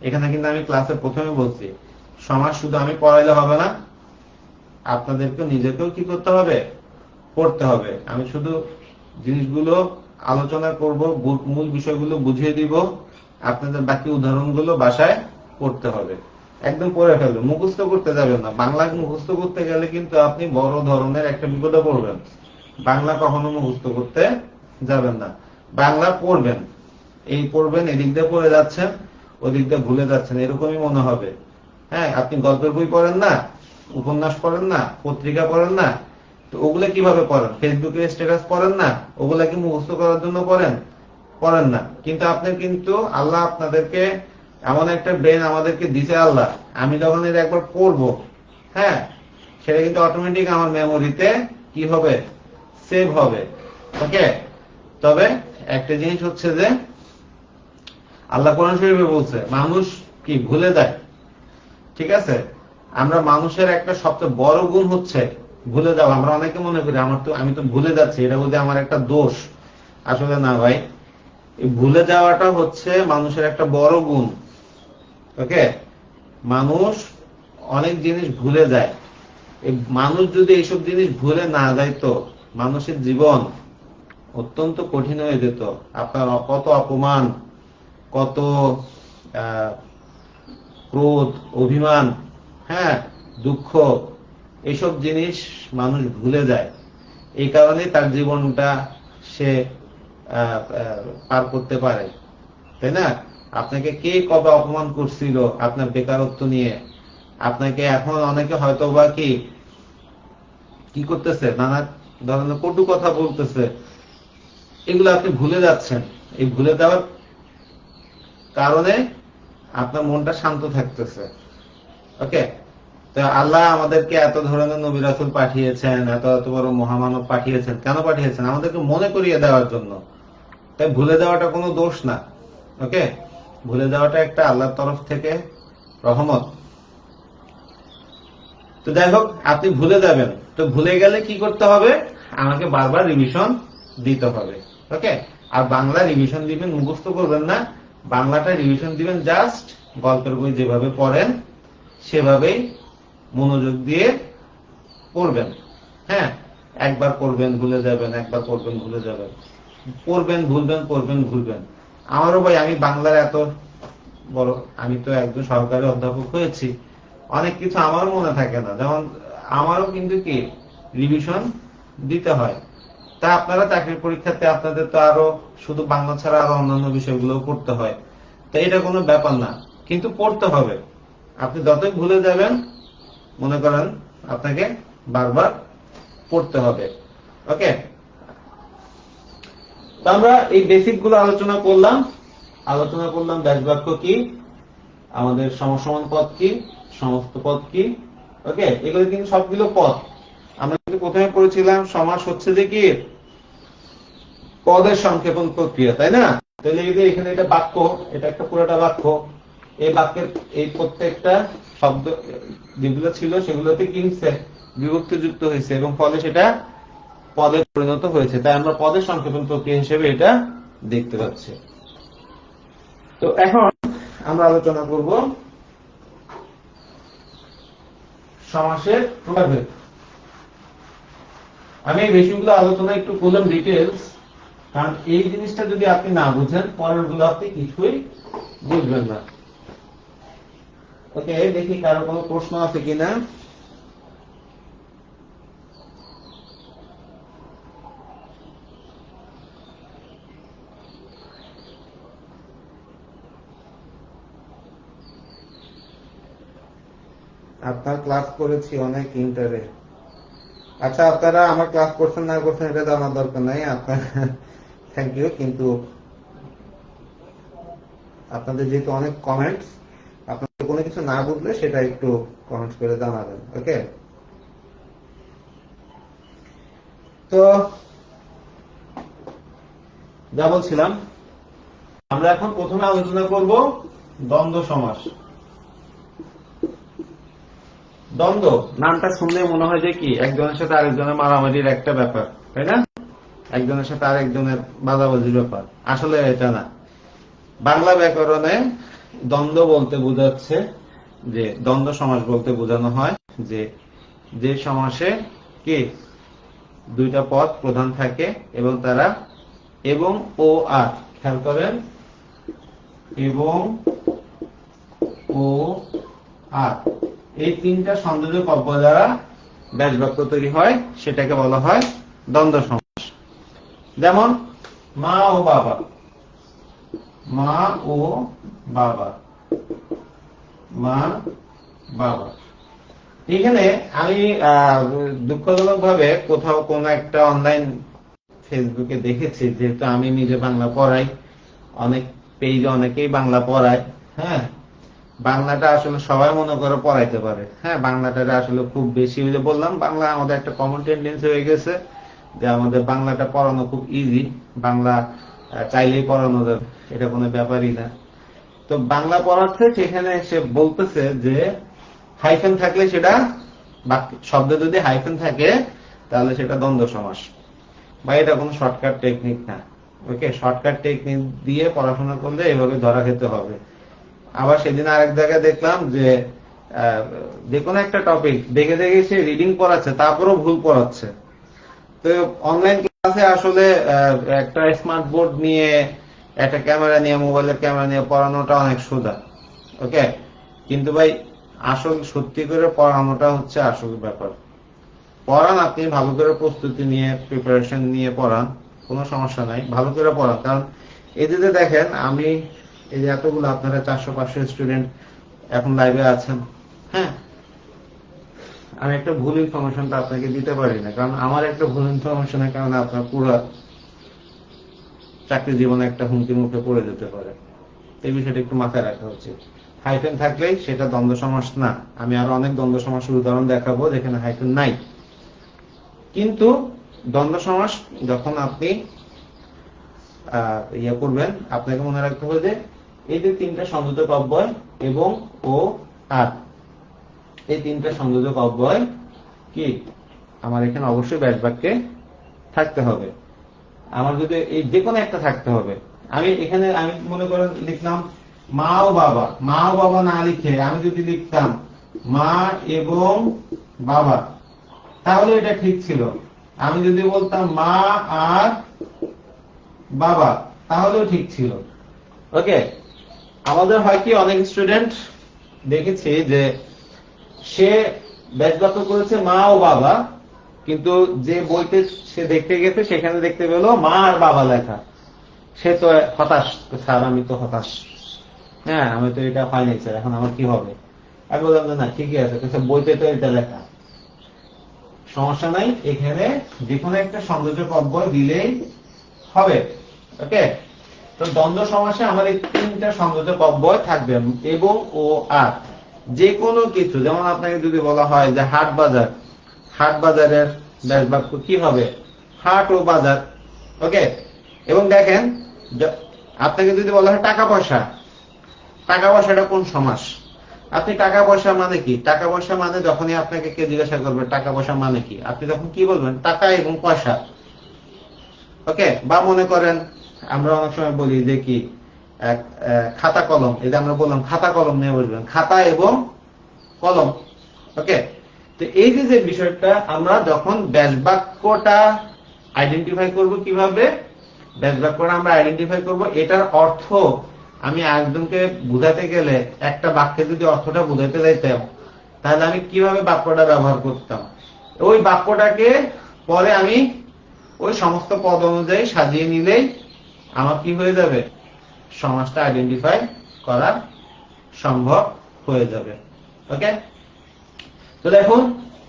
এখানে কিন্তু আমি ক্লাসে প্রথমে বলছি সমাস শুধু আমি পড়াইলে হবে না, আপনাদেরকে নিজেকেও কি করতে হবে, পড়তে হবে। আমি শুধু জিনিসগুলো আলোচনা করব, মূল বিষয়গুলো বুঝিয়ে দিব, আপনাদের বাকি উদাহরণগুলো বাসায় পড়তে হবে। একদম পড়ে ফেলবেন, মুখস্থ করতে যাবেন না। বাংলা মুখস্থ করতে গেলে কিন্তু আপনি বড় ধরনের একটা বিপদে পড়বেন। বাংলা কখনো মুখস্থ করতে যাবেন না, বাংলা পড়বেন। এই পড়বেন, এদিক দিয়ে পড়ে যাচ্ছেন, ওদিক দিয়ে ভুলে যাচ্ছেন, এরকমই মনে হবে। হ্যাঁ, আপনি গল্পের বই পড়েন না, উপন্যাস পড়েন না, পত্রিকা পড়েন না, তো ওগুলা কিভাবে পড়েন? ফেসবুকে স্ট্যাটাস পড়েন না, ওগুলা কি মুখস্থ করার জন্য পড়েন না। কিন্তু আপনি কিন্তু আল্লাহ আপনাদেরকে এমন একটা ব্রেন আমাদেরকে দিছে আল্লাহ, আমি যখন এটা একবার পড়বো, হ্যাঁ, সেটা কিন্তু অটোমেটিক আমার মেমোরিতে কি হবে, সেভ হবে। ওকে, তবে একটা জিনিস হচ্ছে যে আল্লাহ কোরআন শরীফে বলছে মানুষ কি ভুলে যায়। ঠিক আছে, আমরা মানুষের একটা সবচেয়ে বড় গুণ হচ্ছে ভুলে যাওয়া। আমরা অনেকে মনে করি আমি তো ভুলে যাচ্ছি, এটা বলতে আমার একটা দোষ। আসলে না ভাই, এই ভুলে যাওয়াটা হচ্ছে মানুষের একটা বড় গুণ। ওকে, মানুষ অনেক জিনিস ভুলে যায়। এই মানুষ যদি এইসব জিনিস ভুলে না যাইতো, মানুষের জীবন অত্যন্ত কঠিন হয়ে যেত। আপনার কত অপমান, কত ক্রোধ, অভিমান, হ্যাঁ, দুঃখ, এইসব জিনিস মানুষ ভুলে যায়। এই কারণে তার জীবনটা সে পার করতে পারে, তাই না? আপনাকে কে কবে অপমান করছিল আপনার বেকারত্ব নিয়ে, আপনাকে এখন অনেকে হয়তো বা কি করতেছে, নানা ধরনের কটু কথা বলতেছে, এগুলো আপনি ভুলে যাচ্ছেন। এই ভুলে যাওয়ার কারণে আপনার মনটা শান্ত থাকতেছে। ওকে, তো আল্লাহ আমাদেরকে এত ধরনের নবী রাসূল পাঠিয়েছেন, এত এত বড় মহামানব পাঠিয়েছেন। কেন পাঠিয়েছেন? আমাদেরকে মনে করিয়ে দেওয়ার জন্য। তাই ভুলে যাওয়াটা কোনো দোষ না। ওকে, ভুলে যাওয়াটা একটা আল্লাহর তরফ থেকে রহমত। তো যাই হোক, আপনি ভুলে যাবেন, তো ভুলে গেলে কি করতে হবে? আমাকে বারবার রিভিশন দিতে হবে। ওকে, আর বাংলা রিভিশন দিবেন, মুখস্থ করবেন না। বাংলাটা রিভিশন দিবেন জাস্ট গল্পের বই যেভাবে পড়েন সেভাবেই মনোযোগ দিয়ে পড়বেন। হ্যাঁ, একবার পড়বেন ভুলে যাবেন, একবার পড়বেন ভুলে যাবেন, পড়বেন ভুলবেন, পড়বেন ভুলবেন। আমারও ভাই, আমি বাংলার এত বড়, আমি তো একজন সহকারী অধ্যাপক হয়েছি, অনেক কিছু আমারও মনে থাকে না। যেমন আমারও কিন্তু কি রিভিশন দিতে হয়। তা আপনারা চাকরির পরীক্ষাতে আপনাদের তো আরো শুধু বাংলা ছাড়া আরো অন্যান্য বিষয়গুলো পড়তে হয়, তো এটা কোনো ব্যাপার না, কিন্তু পড়তে হবে। আপনি যতই ভুলে যাবেন, মনে করেন আপনাকে বারবার পড়তে হবে। ওকে, তো আমরা এই বেসিক গুলো আলোচনা করলাম ব্যাস বাক্য কি, আমাদের সমসমান পদ কি, সমস্ত পদ কি। ওকে, এগুলো কিন্তু সবগুলো পদ। আমরা কিন্তু প্রথমে পড়েছিলাম সমাস হচ্ছে যে কি পদের সংক্ষেপণ প্রক্রিয়া, তাই না? তাহলে এখানে এটা বাক্য, এটা একটা পুরোটা বাক্য। এই বাক্যের এই প্রত্যেকটা শব্দ যেগুলো ছিল সেগুলোতে কি হচ্ছে, বিভক্তি যুক্ত হয়েছে এবং ফলে সেটা পদে পরিণত হয়েছে। তাই আমরা পদের সংক্ষেপণ প্রক্রিয়া হিসেবে এটা দেখতে পাচ্ছি। তো এখন আমরা আলোচনা করব সমাসের প্রকারভেদ। আমি এই বিষয়গুলো আলোচনা একটু করলাম ডিটেলস, কারণ এই জিনিসটা যদি আপনি না বুঝেন পরের গুলো আপনি কিছুই বুঝবেন না। ওকে, দেখি কারো কোনো প্রশ্ন আছে কিনা। আপনার ক্লাস করেছি অনেক ইন্টারে, আচ্ছা, আপনারা আমার ক্লাস করছেন না করছেন এটা জানার দরকার নাই, আপনার থ্যাংক ইউ। কিন্তু আপনাদের যেহেতু অনেক কমেন্টস, আপনাদের কোনো কিছু না বুঝলে সেটা একটু কমেন্টস করে জানাবেন, ওকে? তো যা বলছিলাম, আমরা এখন প্রথমে আলোচনা করব দ্বন্দ্ব সমাস। দ্বন্দ্ব নামটা শুনলে মনে হয় যে কি একজনের সাথে আরেকজনের মারামারির একটা ব্যাপার, তাই না? একজনের সাথে আরেকজনের বাজাবাজির ব্যাপার। আসলে এটা না। বাংলা ব্যাকরণে দ্বন্দ্ব বলতে বোঝাচ্ছে যে দ্বন্দ্ব সমাস বলতে বোঝানো হয় যে যে সমাসে কি দুইটা পদ প্রধান থাকে এবং তারা এবং ও আর, খেয়াল করেন, এবং ও আর এই তিনটা সংযোজক অব্যয় দ্বারা ব্যাস বাক্য তৈরি হয়, সেটাকে বলা হয় দ্বন্দ্ব সমাস। যেমন মা ও বাবা, মা ও বাবা, মা বাবা। এখানে আমি দুঃখজনক ভাবে কোথাও কোন একটা অনলাইন ফেসবুকে দেখেছি, যেহেতু আমি নিজে বাংলা পড়াই, অনেক পেজে অনেকেই বাংলা পড়ায়, হ্যাঁ, বাংলাটা আসলে সবাই মনে করে পড়াইতে পারে, হ্যাঁ, বাংলাটা আসলে খুব বেশি, ওই যে বললাম বাংলা আমাদের একটা কমন টেন্ডেন্সি হয়ে গেছে যে আমাদের বাংলাটা পড়ানো খুব ইজি, বাংলা চাইলেই পড়ানো যাবে, এটা কোনো ব্যাপারই না। তো বাংলা পড়াচ্ছে, সেখানে সে বলতেছে যে হাইফেন থাকলে সেটা, শব্দ যদি হাইফেন থাকে তাহলে সেটা দ্বন্দ্ব সমাস, বা এটা কোনো শর্টকাট টেকনিক না, ওকে? শর্টকাট টেকনিক দিয়ে পড়াশোনা করলে এভাবে ধরা খেতে হবে। আবার সেদিন আরেক জায়গায় দেখলাম যে যে কোনো একটা টপিক দেখে দেখে সে রিডিং পড়াচ্ছে, তারপরেও ভুল পড়াচ্ছে। তো অনলাইন ক্লাসে আসলে একটা স্মার্ট বোর্ড নিয়ে, একটা ক্যামেরা নিয়ে, মোবাইলের ক্যামেরা নিয়ে পড়ানোটা অনেক সোজা, ওকে? কিন্তু ভাই আসল সত্যি করে পড়ানোটা হচ্ছে আসল ব্যাপার। পড়ান, আপনি ভালো করে প্রস্তুতি নিয়ে, প্রিপারেশন নিয়ে পড়ান, কোনো সমস্যা নাই, ভালো করে পড়ান। কারণ এই যে দেখেন, আমি এই যে এতগুলো আপনারা 400-500 স্টুডেন্ট এখন লাইভে আছেন, হ্যাঁ, আমি একটা ভুল ইনফরমেশনটা আপনাকে দিতে পারি না, কারণ আমার একটা ভুল ইনফরমেশনের কারণে আপনার পুরো চাকরি জীবনে একটা হুমকির মুখে পড়ে যেতে পারে। এই বিষয়টা একটু মাথায় রাখা উচিত। হাইফেন থাকলেই সেটা দ্বন্দ্ব সমাস না। আমি আরো অনেক দ্বন্দ্ব সমাসের উদাহরণ দেখাবো যেখানে হাইফেন নাই। কিন্তু দ্বন্দ্ব সমাস যখন আপনি ইয়ে করবেন, আপনাকে মনে রাখতে হবে যে এই যে তিনটা সংযোজক অব্যয় এবং ও আর, এই তিনটা সংযোজক অব্যয় কি আমার এখানে অবশ্যই ব্যাস বাক্যে থাকতে হবে। আমার যদি এই যে কোনো একটা থাকতে হবে। আমি এখানে আমি মনে করেন লিখলাম মা ও বাবা, মা ও বাবা না লিখে আমি যদি লিখতাম মা এবং বাবা, তাহলে এটা ঠিক ছিল। আমি যদি বলতাম মা আর বাবা, তাহলেও ঠিক ছিল, ওকে? আমাদের হয় কি, অনেক স্টুডেন্ট দেখেছি যে সে ব্যাস বাক্য করেছে মা ও বাবা, কিন্তু যে বইতে সে দেখতে গেছে সেখানে দেখতে পেলো মা আর বাবা লেখা। সে তো হতাশ, স্যার আমি তো হতাশ, হ্যাঁ, আমি তো এটা পাই নাই স্যার, এখন আমার কি হবে? আমি বললাম যে না, ঠিকই আছে, বইতে তো এটা লেখা, সমস্যা নাই, এখানে যে কোনো একটা সংযোজক অব্যয় দিলেই হবে, ওকে? তো দ্বন্দ্ব সমাসে আমাদের তিনটা সংযোজক অব্যয় থাকবে, এবং ও আর। যে কোনো কিছু, যেমন আপনাকে যদি বলা হয় যে হাট বাজার, হাট বাজারের ব্যাস বাক্য কি হবে? হাট ও বাজার, ওকে? এবং দেখেন, আপনাকে যদি বলা হয় টাকা পয়সা, টাকা পয়সাটা কোন সমাস? আপনি টাকা পয়সা মানে কি, টাকা পয়সা মানে যখনই আপনাকে কেউ জিজ্ঞাসা করবে টাকা পয়সা মানে কি, আপনি তখন কি বলবেন? টাকা এবং পয়সা, ওকে? বা মনে করেন আমরা অনেক সময় বলি যে কি খাতা কলম, এটা আমরা বললাম খাতা কলম নিয়ে বসবেন, খাতা এবং কলম, ওকে? তো এই যে বিষয়টা, আমরা যখন ব্যাস বাক্যটা আইডেন্টিফাই করব, কিভাবে ব্যাস বাক্যটা আমরা আইডেন্টিফাই করব, এটার অর্থ আমি একজনকে বুঝাতে গেলে, একটা বাক্যে যদি অর্থটা বুঝাতে যাইতাম, তাহলে আমি কিভাবে বাক্যটা ব্যবহার করতাম? ওই বাক্যটাকে পরে আমি ওই সমস্ত পদ অনুযায়ী সাজিয়ে নিলেই আমার কি হয়ে যাবে? সমাসটা আইডেন্টিফাই করা সম্ভব হয়ে যাবে, ওকে? তো দেখুন,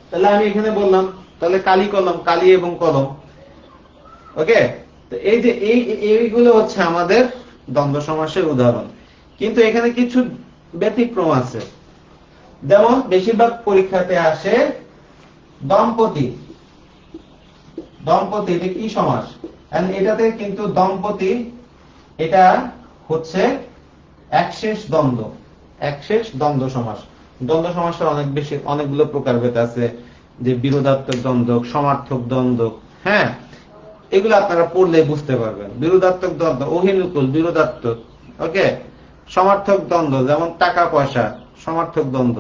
তাহলে আমি এখানে বললাম তাহলে কালি কলম, কালি এবং কলম। ওকে, তো এই যে এইগুলো হচ্ছে আমাদের দ্বন্দ্ব সমাসের উদাহরণ। কিন্তু এখানে কিছু ব্যতিক্রম আছে। যেমন বেশিরভাগ পরীক্ষাতে আসে দম্পতি। দম্পতি এটা কি সমাস? এটাতে কিন্তু দম্পতি এটা হচ্ছে একশেষ দ্বন্দ্ব, একশেষ দ্বন্দ্ব সমাস। দ্বন্দ্ব সমাসের অনেকগুলো প্রকারভেদ আছে, যে বিরোধাত্মক দ্বন্দ্ব, সমার্থক দ্বন্দ্ব। হ্যাঁ, এগুলো আপনারা পড়লে বুঝতে পারবেন। বিরোধাত্মক দ্বন্দ্ব, অহিনুকূল, বিরোধাত্মক। ওকে, সমার্থক দ্বন্দ্ব যেমন টাকা পয়সা, সমার্থক দ্বন্দ্ব।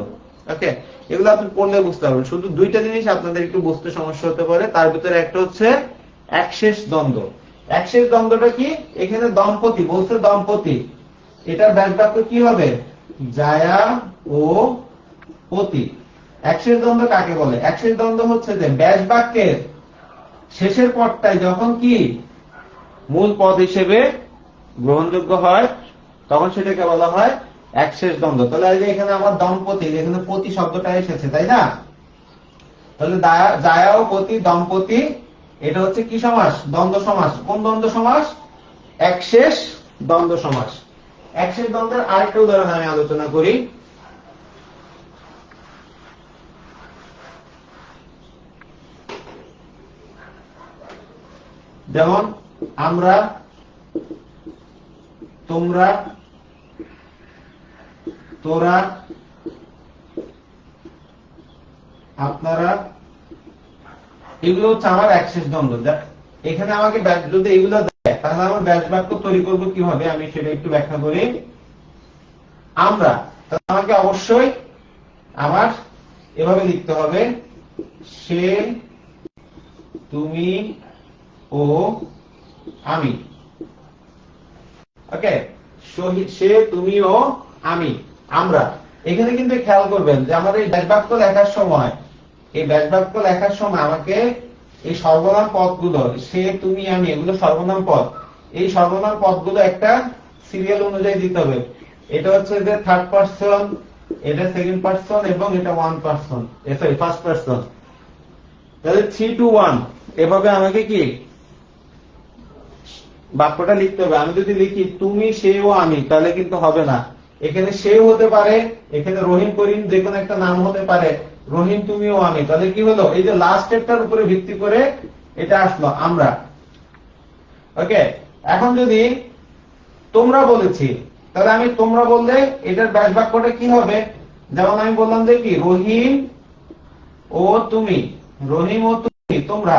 ওকে, এগুলো আপনি পড়লে বুঝতে পারবেন। শুধু দুইটা জিনিস আপনাদের একটু বুঝতে সমস্যা হতে পারে, তার ভিতরে একটা হচ্ছে একশেষ দ্বন্দ্ব। একশেষ দ্বন্দ্বটা কি? এখানে দম্পতি বলছে, দম্পতি এটার ব্যাসবাক্য কি হবে? জায়া ও পতি। একশেষ দ্বন্দ্ব কাকে বলে? একশেষ দ্বন্দ্ব হচ্ছে যে ব্যাসবাক্যের শেষের পদটাই যখন কি মূল পদ হিসেবে গ্রহণযোগ্য হয়, তখন সেটাকে বলা হয় একশেষ দ্বন্দ্ব। তাহলে এখানে আমার দম্পতি, এখানে পতি শব্দটা এসেছে, তাই না? তাহলে জায়া ও পতি, দম্পতি, এটা হচ্ছে কি সমাস? দ্বন্দ্ব সমাস। কোন দ্বন্দ্ব সমাস? একশেষ দ্বন্দ্ব সমাস। একশেষ দ্বন্দ্বের আরেকটা উদাহরণ আমি আলোচনা করি। যেমন আমরা, তোমরা, তোরা, আপনারা, এগুলো হচ্ছে আমার একশেষ দ্বন্দ্ব। এখানে আমাকে যদি এগুলো দেয়, তাহলে আমার ব্যাস বাক্য তৈরি করবো কিভাবে, আমি সেটা একটু ব্যাখ্যা করি। আমরা, তাহলে আমাকে অবশ্যই আমার এভাবে লিখতে হবে, সে, তুমি ও আমি। ওকে, সে, তুমি ও আমি, আমরা। এখানে কিন্তু খেয়াল করবেন যে আমার এই ব্যাস বাক্য লেখার সময়, এই ব্যাস বাক্য লেখার সময় আমাকে এই সর্বনাম পদগুলো, সে, তুমি, আমি, এগুলো সর্বনাম পদ। এই সর্বনাম পদগুলো একটা সিরিয়াল অনুযায়ী দিতে হবে। এটা হচ্ছে যে থার্ড পারসন, এটা সেকেন্ড পারসন, এবং এটা one person, sorry first person. তাহলে 3 to 1 এভাবে আমাকে কি বাক্যটা লিখতে হবে। আমি যদি লিখি তুমি, সে ও আমি, তাহলে কিন্তু হবে না। এখানে সেও হতে পারে, এখানে রহিম, করিম যে কোনো একটা নাম হতে পারে। রহিম, তুমি ও আমি, তাহলে কি হলো? এই যে লাস্ট এরটার উপরে ভিত্তি করে এটা আসলো আমরা। ওকে, এখন যদি তোমরা বলেছি, তাহলে আমি তোমরা বললে এটার ব্যাস বাক্যটা কি হবে? যেমন আমি বললাম যে কি, রহিম ও তুমি, রহিম ও তুমি, তোমরা।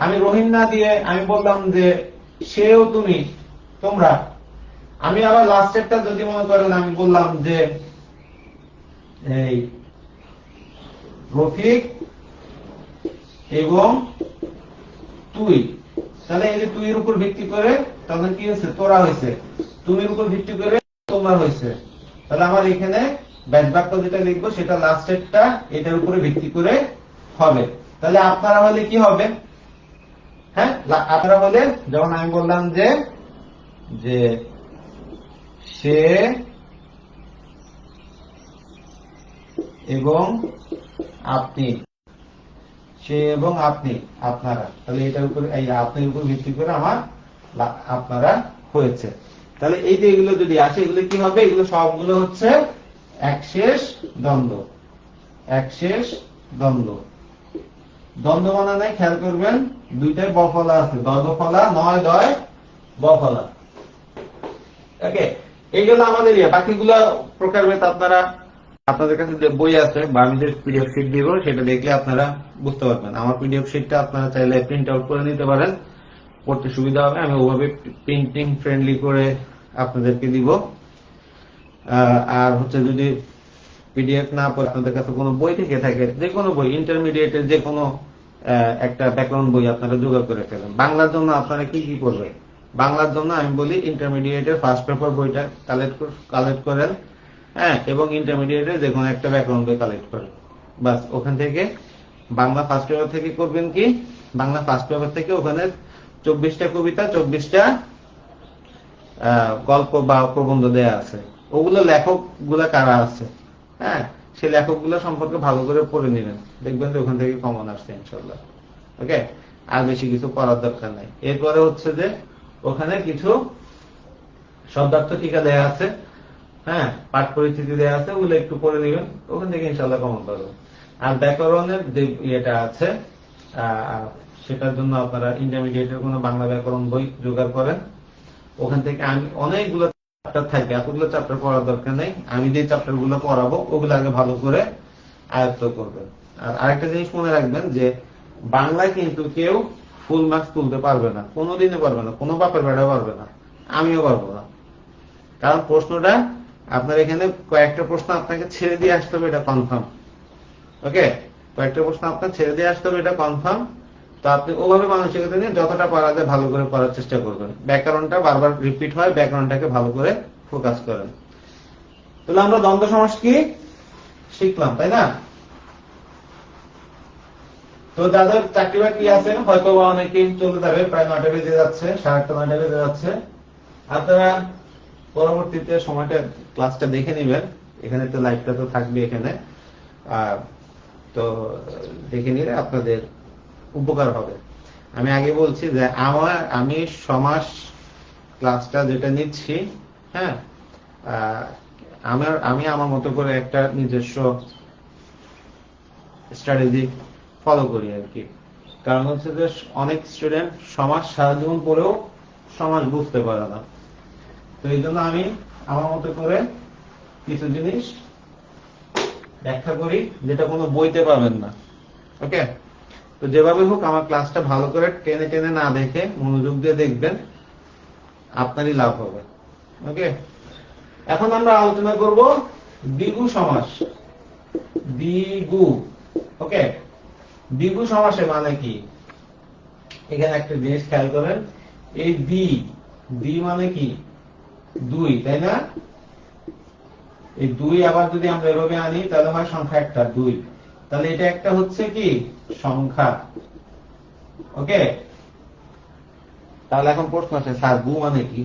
আমি রহিম না দিয়ে আমি বললাম যে সেও, তুমি, তোমরা। আমি আবার লাস্টেরটা যদি মনে করেন, আমি বললাম যে এই রফিক এবং তুই, তাহলে এই যে তুই এর উপর ভিত্তি করে তখন কি হয়েছে? তোরা হয়েছে। তুমির উপর ভিত্তি করে তোমরা হয়েছে। তাহলে আমার এখানে ব্যাস বাক্য যেটা লিখবো সেটা লাস্টেরটা এটার উপরে ভিত্তি করে হবে। তাহলে আপনারা হলে কি হবে? হ্যাঁ, আপনারা হলে যেমন আমি বললাম যে সে এবং আপনি, সে এবং আপনি, আপনারা। তাহলে এটার উপরে, এই আপনার উপর ভিত্তি করে আমার আপনারা হয়েছে। তাহলে এই যে এগুলো যদি আসে, এগুলো কি হবে? এগুলো সবগুলো হচ্ছে একশেষ দ্বন্দ্ব। একশেষ দ্বন্দ্ব। দ্বন্দ্ব বানানে খেয়াল করবেন, দুইটাই বফলা আছে, দয়বফলা, নয় দয় বফলা। ওকে, এইগুলো আমাদের বাকিগুলো প্রকারভেদ আপনারা, আপনাদের কাছে যে বই আছে বা আমি যে পিডিএফ শিট দিব সেটা দেখলে আপনারা বুঝতে পারবেন। আমার পিডিএফ শিটটা আপনারা চাইলে প্রিন্ট আউট করে নিতে পারেন, পড়তে সুবিধা হবে। আমি ওভাবে প্রিন্টিং ফ্রেন্ডলি করে আপনাদেরকে দিব। আর হচ্ছে যদি পিডিএফ না পড়ে আপনাদের কাছে কোনো বই থেকে থাকে, যে কোনো বই, ইন্টারমিডিয়েটের যে কোনো একটা ব্যাকরণ বই আপনারা জোগাড় করে ফেলেন। বাংলার জন্য আপনারা কি কি করবেন? বাংলার জন্য আমি বলি ইন্টারমিডিয়েটের ফার্স্ট পেপার বইটা কালেক্ট করেন, হ্যাঁ, এবং ইন্টারমিডিয়েটের যে কোনো একটা ব্যাকরণ বই কালেক্ট করেন। বাস, ওখান থেকে বাংলা ফার্স্ট পেপার থেকে করবেন কি, বাংলা ফার্স্ট পেপার থেকে ওখানে 24টা কবিতা, 24টা গল্প বা প্রবন্ধ দেয়া আছে। ওগুলো লেখক গুলা কারা আছে, হ্যাঁ, সেই লেখক গুলো সম্পর্কে ভালো করে পড়ে নেবেন, দেখবেন যে ওখান থেকে কমন আসছে ইনশাল্লাহ। ওকে, আর বেশি কিছু করার দরকার নাই। এরপরে হচ্ছে যে ওখানে কিছু শব্দার্থ টিকা দেয়া আছে, হ্যাঁ, পাঠ পরিস্থিতি দেয়া আছে, ওগুলো একটু পড়ে নেবেন, ওখান থেকে ইনশাল্লাহ কমন পাবেন। আর ব্যাকরণের যে ইয়েটা আছে সেটার জন্য আপনারা ইন্টারমিডিয়েটের কোনো বাংলা ব্যাকরণ বই জোগাড় করেন। ওখান থেকে আমি অনেকগুলো চ্যাপ্টার থাকে, এতগুলো চ্যাপ্টার পড়ার দরকার নেই, আমি যে চ্যাপ্টার গুলো পড়াবো ওগুলো আগে ভালো করে আয়ত্ত করবেন। আর আরেকটা জিনিস মনে রাখবেন যে বাংলায় কিন্তু কেউ ফুল মার্কস তুলতে পারবে না, কোনোদিনই পারবে না, কোনো বাপের বেড়া পারবে না, আমিও পারবো না। কারণ প্রশ্নটা আপনার এখানে কয়েকটা প্রশ্ন আপনাকে ছেড়ে দিয়ে আসতে হবে, এটা কনফার্ম। ওকে, কয়েকটা প্রশ্ন আপনার ছেড়ে দিয়ে আসতে হবে, এটা কনফার্ম। তো আপনি ওভাবে মানসিকতা নিয়ে যতটা পারা যায় ভালো করে পড়ার চেষ্টা করবেন। ব্যাকরণটা বারবার রিপিট হয়, ব্যাকরণটাকে ভালো করে ফোকাস করেন। তাহলে আমরা দ্বন্দ্ব সমাস কি শিখলাম, তাই না? তো যাদের চাকরি বাকরি আছে হয়তো বা অনেকেই চলে যাবে, প্রায় 9টা বেজে যাচ্ছে, 8:30 9টা বেজে যাচ্ছে। আপনারা পরবর্তীতে সময়টা ক্লাসটা দেখে নেবেন, এখানে তো লাইভটা তো থাকবে এখানে, তো দেখে নিলে আপনাদের উপকার হবে। আমি আগে বলছি যে আমি সমাস ক্লাসটা যেটা নিচ্ছি, হ্যাঁ, আমি আমার মতো করে একটা নিজস্ব স্ট্র্যাটেজি ফলো করি আর কি। কারণ হচ্ছে যে অনেক স্টুডেন্ট সমাজ সারা জীবন পড়েও সমাজ বুঝতে পারে না। তো এই জন্য আমি আমার মতো করে কিছু জিনিস ব্যাখ্যা করি যেটা কোনো বইতে পাবেন না। ওকে, তো যেভাবে হোক আমার ক্লাসটা ভালো করে টেনে টেনে না দেখে মনোযোগ দিয়ে দেখবেন, আপনারই লাভ হবে। ওকে, এখন আমরা আলোচনা করব দ্বিগু সমাস। দ্বিগু, ওকে, দ্বিগু সমাসে মানে কি? এখানে একটা জিনিস খেয়াল করেন, এই দ্বি মানে কি? দুই, তাই না? এই দুই আবার যদি আমরা এভাবে আনি তাহলে হয় সংখ্যা একটা, দুই। তাহলে এটা একটা হচ্ছে কি সংখ্যা। ওকে, তাহলে এখন প্রশ্ন আছে, স্যার গু মানে কি?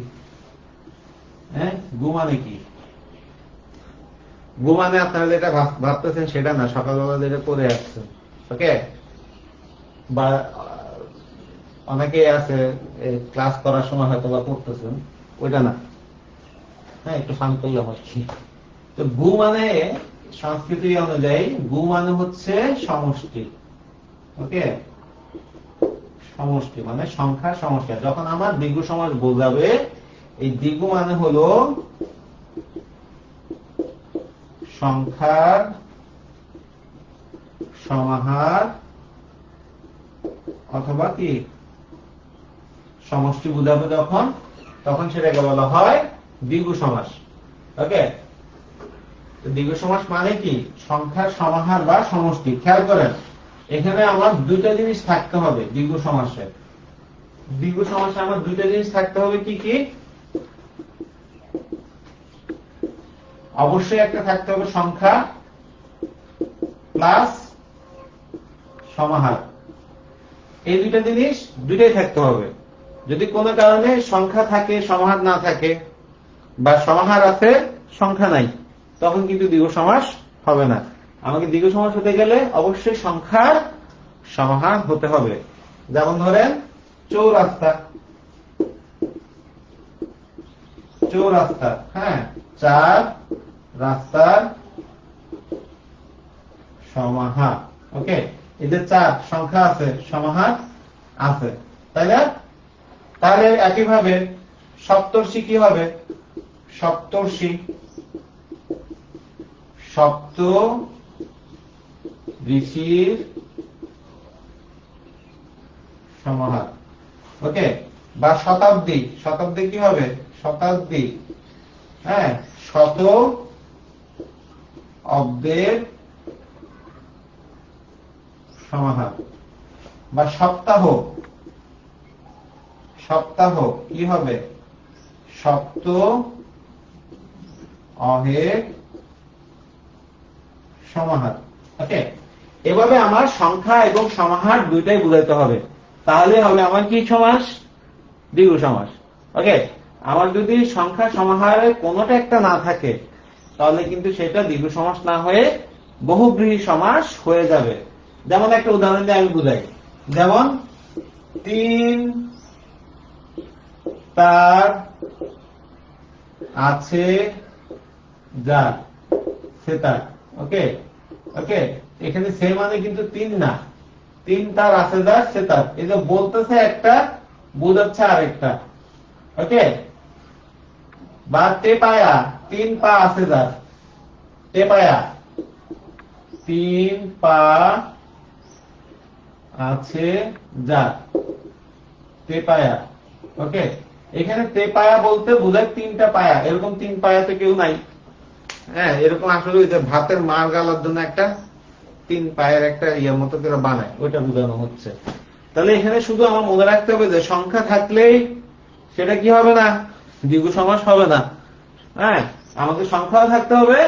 হ্যাঁ, গু মানে কি? গু মানে আপনারা যেটা ভাবতেছেন সেটা না, সকালবেলা যেটা করে আসছেন। ওকে, বা অনেকে আছে ক্লাস করার সময় হয়তো বা করতেছেন, ওইটা না। হ্যাঁ, একটু ফান করলাম আর কি। তো গু মানে সংস্কৃতি অনুযায়ী গু মানে হচ্ছে সমষ্টি। ওকে, সমষ্টি মানে সংখ্যার সমষ্টি। যখন আমার দ্বিগু সমাস বোঝাবে, এই দ্বিগু মানে হলো সংখ্যার সমাহার অথবা কি সমষ্টি বোঝাবে যখন, তখন সেটাকে বলা হয় দ্বিগু সমাস। ওকে, দ্বিগু সমাস মানে কি? সংখ্যার সমাহার বা সমষ্টি। খেয়াল করেন, এখানে আমার দুইটা জিনিস থাকতে হবে দ্বিগু সমাসে। দ্বিগু সমাসে আমার দুইটা জিনিস থাকতে হবে, কি কি? অবশ্যই একটা থাকতে হবে সংখ্যা প্লাস সমাহার। এই দুইটা জিনিস দুইটাই থাকতে হবে। যদি কোনো কারণে সংখ্যা থাকে সমাহার না থাকে, বা সমাহার আছে সংখ্যা নাই, তখন কিন্তু দ্বিগু সমাস হবে না। আমাকে দ্বিগু সমাস হতে গেলে অবশ্যই সংখ্যার সমাহার হতে হবে। যেমন ধরেন চৌরাস্তা, চৌরাস্তা, হ্যাঁ, চার রাস্তার সমাহার। ওকে, এই যে চার সংখ্যা আছে, সমাহার আছে, তাই না? তাহলে একইভাবে সপ্তর্ষি কি হবে? সপ্তর্ষি, সপ্ত ঋষির সমাহার। ওকে, বা শতাব্দী, শতাব্দী কি হবে? শতাব্দী, হ্যাঁ, শত অব্দের সমাহার। বা সপ্তাহ, সপ্তাহ কি হবে? সপ্ত অহের সমাহার। ওকে, এভাবে আমার সংখ্যা এবং সমাহার দুইটাই বুঝাইতে হবে, তাহলে হবে আমার কি সমাস? দ্বিগু সমাস। ওকে, আমার যদি সংখ্যা সমাহারে কোনোটা একটা না থাকে, তাহলে কিন্তু সেটা দ্বিগু সমাস না হয়ে বহুব্রীহি সমাস হয়ে যাবে। যেমন একটা উদাহরণ দিয়ে আমি বুঝাই। যেমন 3 তার আছে যার সে তার। ওকে ওকে, এখানে সে মানে কিন্তু 3 না, 3 তার আছে যার সে তার, এই যে বলতেছে একটা বোঝাচ্ছে আরেকটা। ওকে, বা তে পায়া 3 পা আছে যার, তে পায়া 3 পা আছে যার, তে পায়া। ওকে, এখানে তে পায়া বলতে বোঝায় 3টা পায়া, এরকম 3 পায়া তো কেউ নাই। হ্যাঁ, এরকম আসলে ওই যে ভাতের মার গালার জন্য একটা 3 পায়ের একটা ইয়ের মতো করে বানায়, ওইটা বোঝানো হচ্ছে। তাহলে এখানে শুধু আমার মনে রাখতে হবে যে সংখ্যা থাকলেই সেটা কি হবে না, দ্বিগু সমাস হবে না। হ্যাঁ, আমাদের সংখ্যাও থাকতে হবে,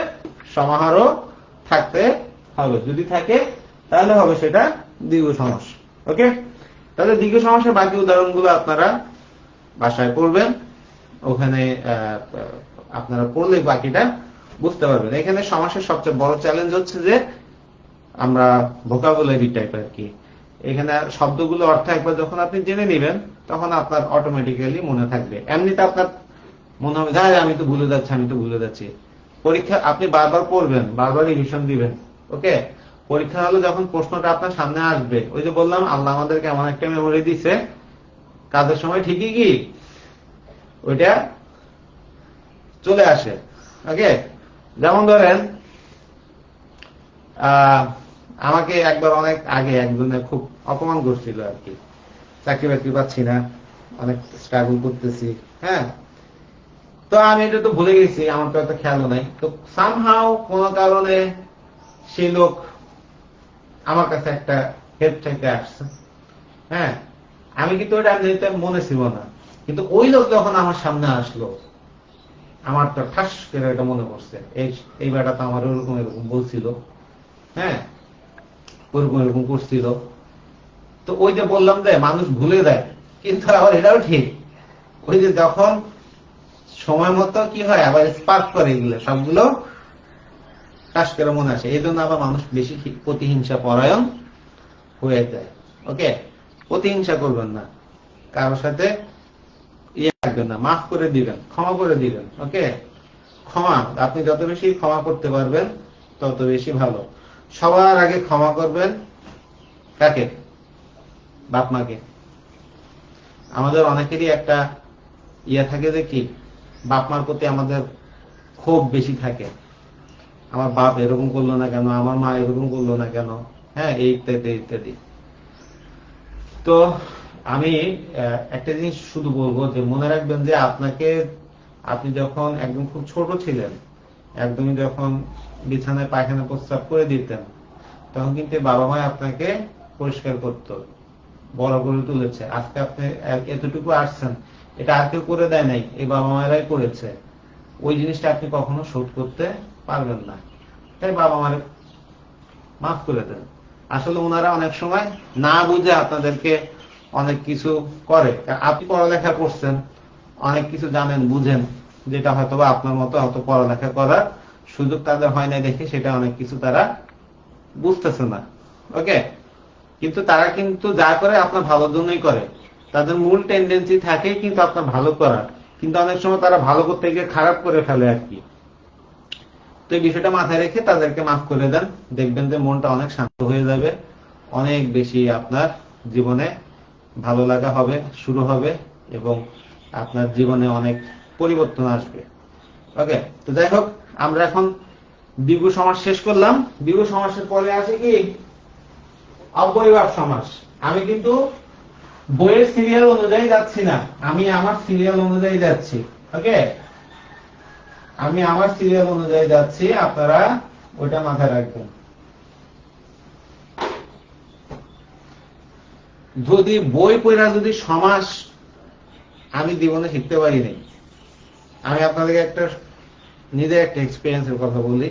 সমাহারও থাকতে হবে। যদি থাকে তাহলে হবে সেটা দ্বিগু সমাস। ওকে, তাহলে দ্বিগু সমাসের বাকি উদাহরণগুলো আপনারা বাসায় পড়বেন, ওখানে আপনারা পড়লে বাকিটা বুঝতে পারবেন। এখানে সমাসের সবচেয়ে বড় চ্যালেঞ্জ হচ্ছে যে আমরা ভোকাবুলারি টাইপ আর কি, এখানে শব্দগুলো অর্থ একবার যখন আপনি জেনে নেবেন তখন আপনার অটোমেটিক্যালি মনে থাকবে। এমনিতে আপনার মনে হবে যে আমি তো ভুলে যাচ্ছি, আমি তো ভুলে যাচ্ছি। পরীক্ষা আপনি বারবার পড়বেন, বারবার রিভিশন দিবেন। ওকে, পরীক্ষা হলে যখন প্রশ্নটা আপনার সামনে আসবে, ওই যে বললাম আল্লাহ আমাদেরকে এমন একটা মেমোরি দিছে, কাজের সময় ঠিকই কি ওইটা চলে আসে। ওকে, যেমন ধরেন আমাকে একবার অনেক আগে একজনে খুব অপমান করছিল আর কি, চাকরি বাকরি পাচ্ছি না, অনেক স্ট্রাগল করতেছি। হ্যাঁ, তো আমি এটা তো ভুলে গেছি, আমার তো এত খেয়ালও নাই। তো সামহাও কোন কারণে সেই লোক আমার কাছে একটা হেল্প চাইতে আসছে। হ্যাঁ, আমি কিন্তু ওটা মনে ছিল না, কিন্তু ওই লোক যখন আমার সামনে আসলো আমার তো ঠাস করে এটা মনে পড়ছে, এই বেটা তো আমার ওরকম এরকম বলছিল। হ্যাঁ, ওরকম এরকম করছিল। তো ওই যে বললাম যে মানুষ ভুলে দেয়, কিন্তু আবার এটাও ঠিক, ওই যে যখন সময় মতো কি হয় আবার স্পার্ক করে, এগুলো সবগুলো কাজ করে মনে আসে। এই জন্য আবার মানুষ বেশি প্রতিহিংসা পরায়ণ হয়ে যায়। ওকে, প্রতিহিংসা করবেন না, কারোর সাথে ইয়ে রাখবেন না, মাফ করে দিবেন, ক্ষমা করে দিবেন। ওকে, ক্ষমা আপনি যত বেশি ক্ষমা করতে পারবেন তত বেশি ভালো। সবার আগে ক্ষমা করবেন কাকে? বাপ মাকে। আমাদের অনেকেরই একটা ইয়ে থাকে যে কি বাপ মার প্রতি আমাদের খুব বেশি থাকে, আমার বাপ এরকম করলো না কেন, আমার মা এরকম করলো না কেন। হ্যাঁ, এই ইত্যাদি ইত্যাদি। তো আমি একটা জিনিস শুধু বলবো যে মনে রাখবেন যে আপনি যখন একদম খুব ছোট ছিলেন, একদমই যখন বিছানায় পায়খানা প্রস্রাব করে দিতেন, তখন কিন্তু বাবা মা আপনাকে পরিষ্কার করত, বড় করে তুলেছে। আজকে আপনি এতটুকু আসছেন, এটা আর কেউ করে দেয় নাই, এই বাবা মায়েরাই করেছে। ওই জিনিসটা আপনি কখনো শোধ করতে পারবেন না, তাই বাবা মায়ের মাফ করে দেন। আসলে ওনারা অনেক সময় না বুঝে আপনাদেরকে অনেক কিছু করে। আপনি পড়ালেখা করছেন, অনেক কিছু জানেন বুঝেন, যেটা হয়তো বা আপনার মতো হয়তো পড়ালেখা করার সুযোগ তাদের হয় না দেখে সেটা অনেক কিছু তারা বুঝতেছে না। ওকে, কিন্তু তারা কিন্তু যা করে আপনার ভালোর জন্যই করে, তাদের মূল টেন্ডেন্সি থাকে কিন্তু আপনার ভালো করার, কিন্তু অনেক সময় তারা ভালো করতে গিয়ে খারাপ করে ফেলে আর কি। তো এই বিষয়টা মাথায় রেখে তাদেরকে মাফ করে দেন, দেখবেন যে মনটা অনেক শান্ত হয়ে যাবে, অনেক বেশি আপনার জীবনে ভালো লাগা হবে, শুরু হবে, এবং আপনার জীবনে অনেক পরিবর্তন আসবে। ওকে, তো যাই হোক, আমরা এখন দ্বিগু সমাস শেষ করলাম। দ্বিগু সমাসের পরে আছে কি অব্যয়ভাব সমাস। আমি কিন্তু বইয়ের সিরিয়াল অনুযায়ী যাচ্ছি না, আমি আমার সিরিয়াল অনুযায়ী যাচ্ছি। ওকে, আমি আমার সিরিয়াল অনুযায়ী যাচ্ছি, আপনারা ওটা মাথায় রাখবেন। যদি বই পড়া যদি সমাস আমি জীবনে শিখতে পারি নাই, আমি আপনাদেরকে একটা নিজের একটা এক্সপিরিয়েন্সের কথা বলি।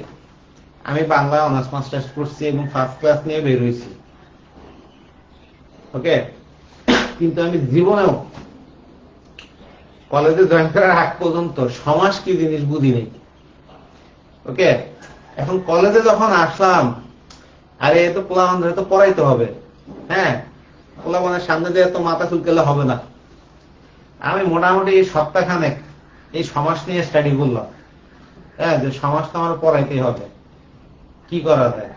আমি বাংলা অনার্স মাস্টার্স করছি এবং ফার্স্ট ক্লাস নিয়ে বের হয়েছি। ওকে, কিন্তু আমি জীবনেও কলেজে জয়েন করার আগ পর্যন্ত সমাস কি জিনিস বুঝি নেই। ওকে, এখন কলেজে যখন আসলাম, আরে এ তো পোলাপান ধরে তো পড়াইতে হবে। হ্যাঁ, পোলাপানের সামনে দিয়ে তো মাথা চুলকেলে হবে না। আমি মোটামুটি এই সপ্তাহখানেক এই সমাজ নিয়ে স্টাডি করলাম। হ্যাঁ, যে সমাজ তো আমার পড়াইতেই হবে, কি করা যায়।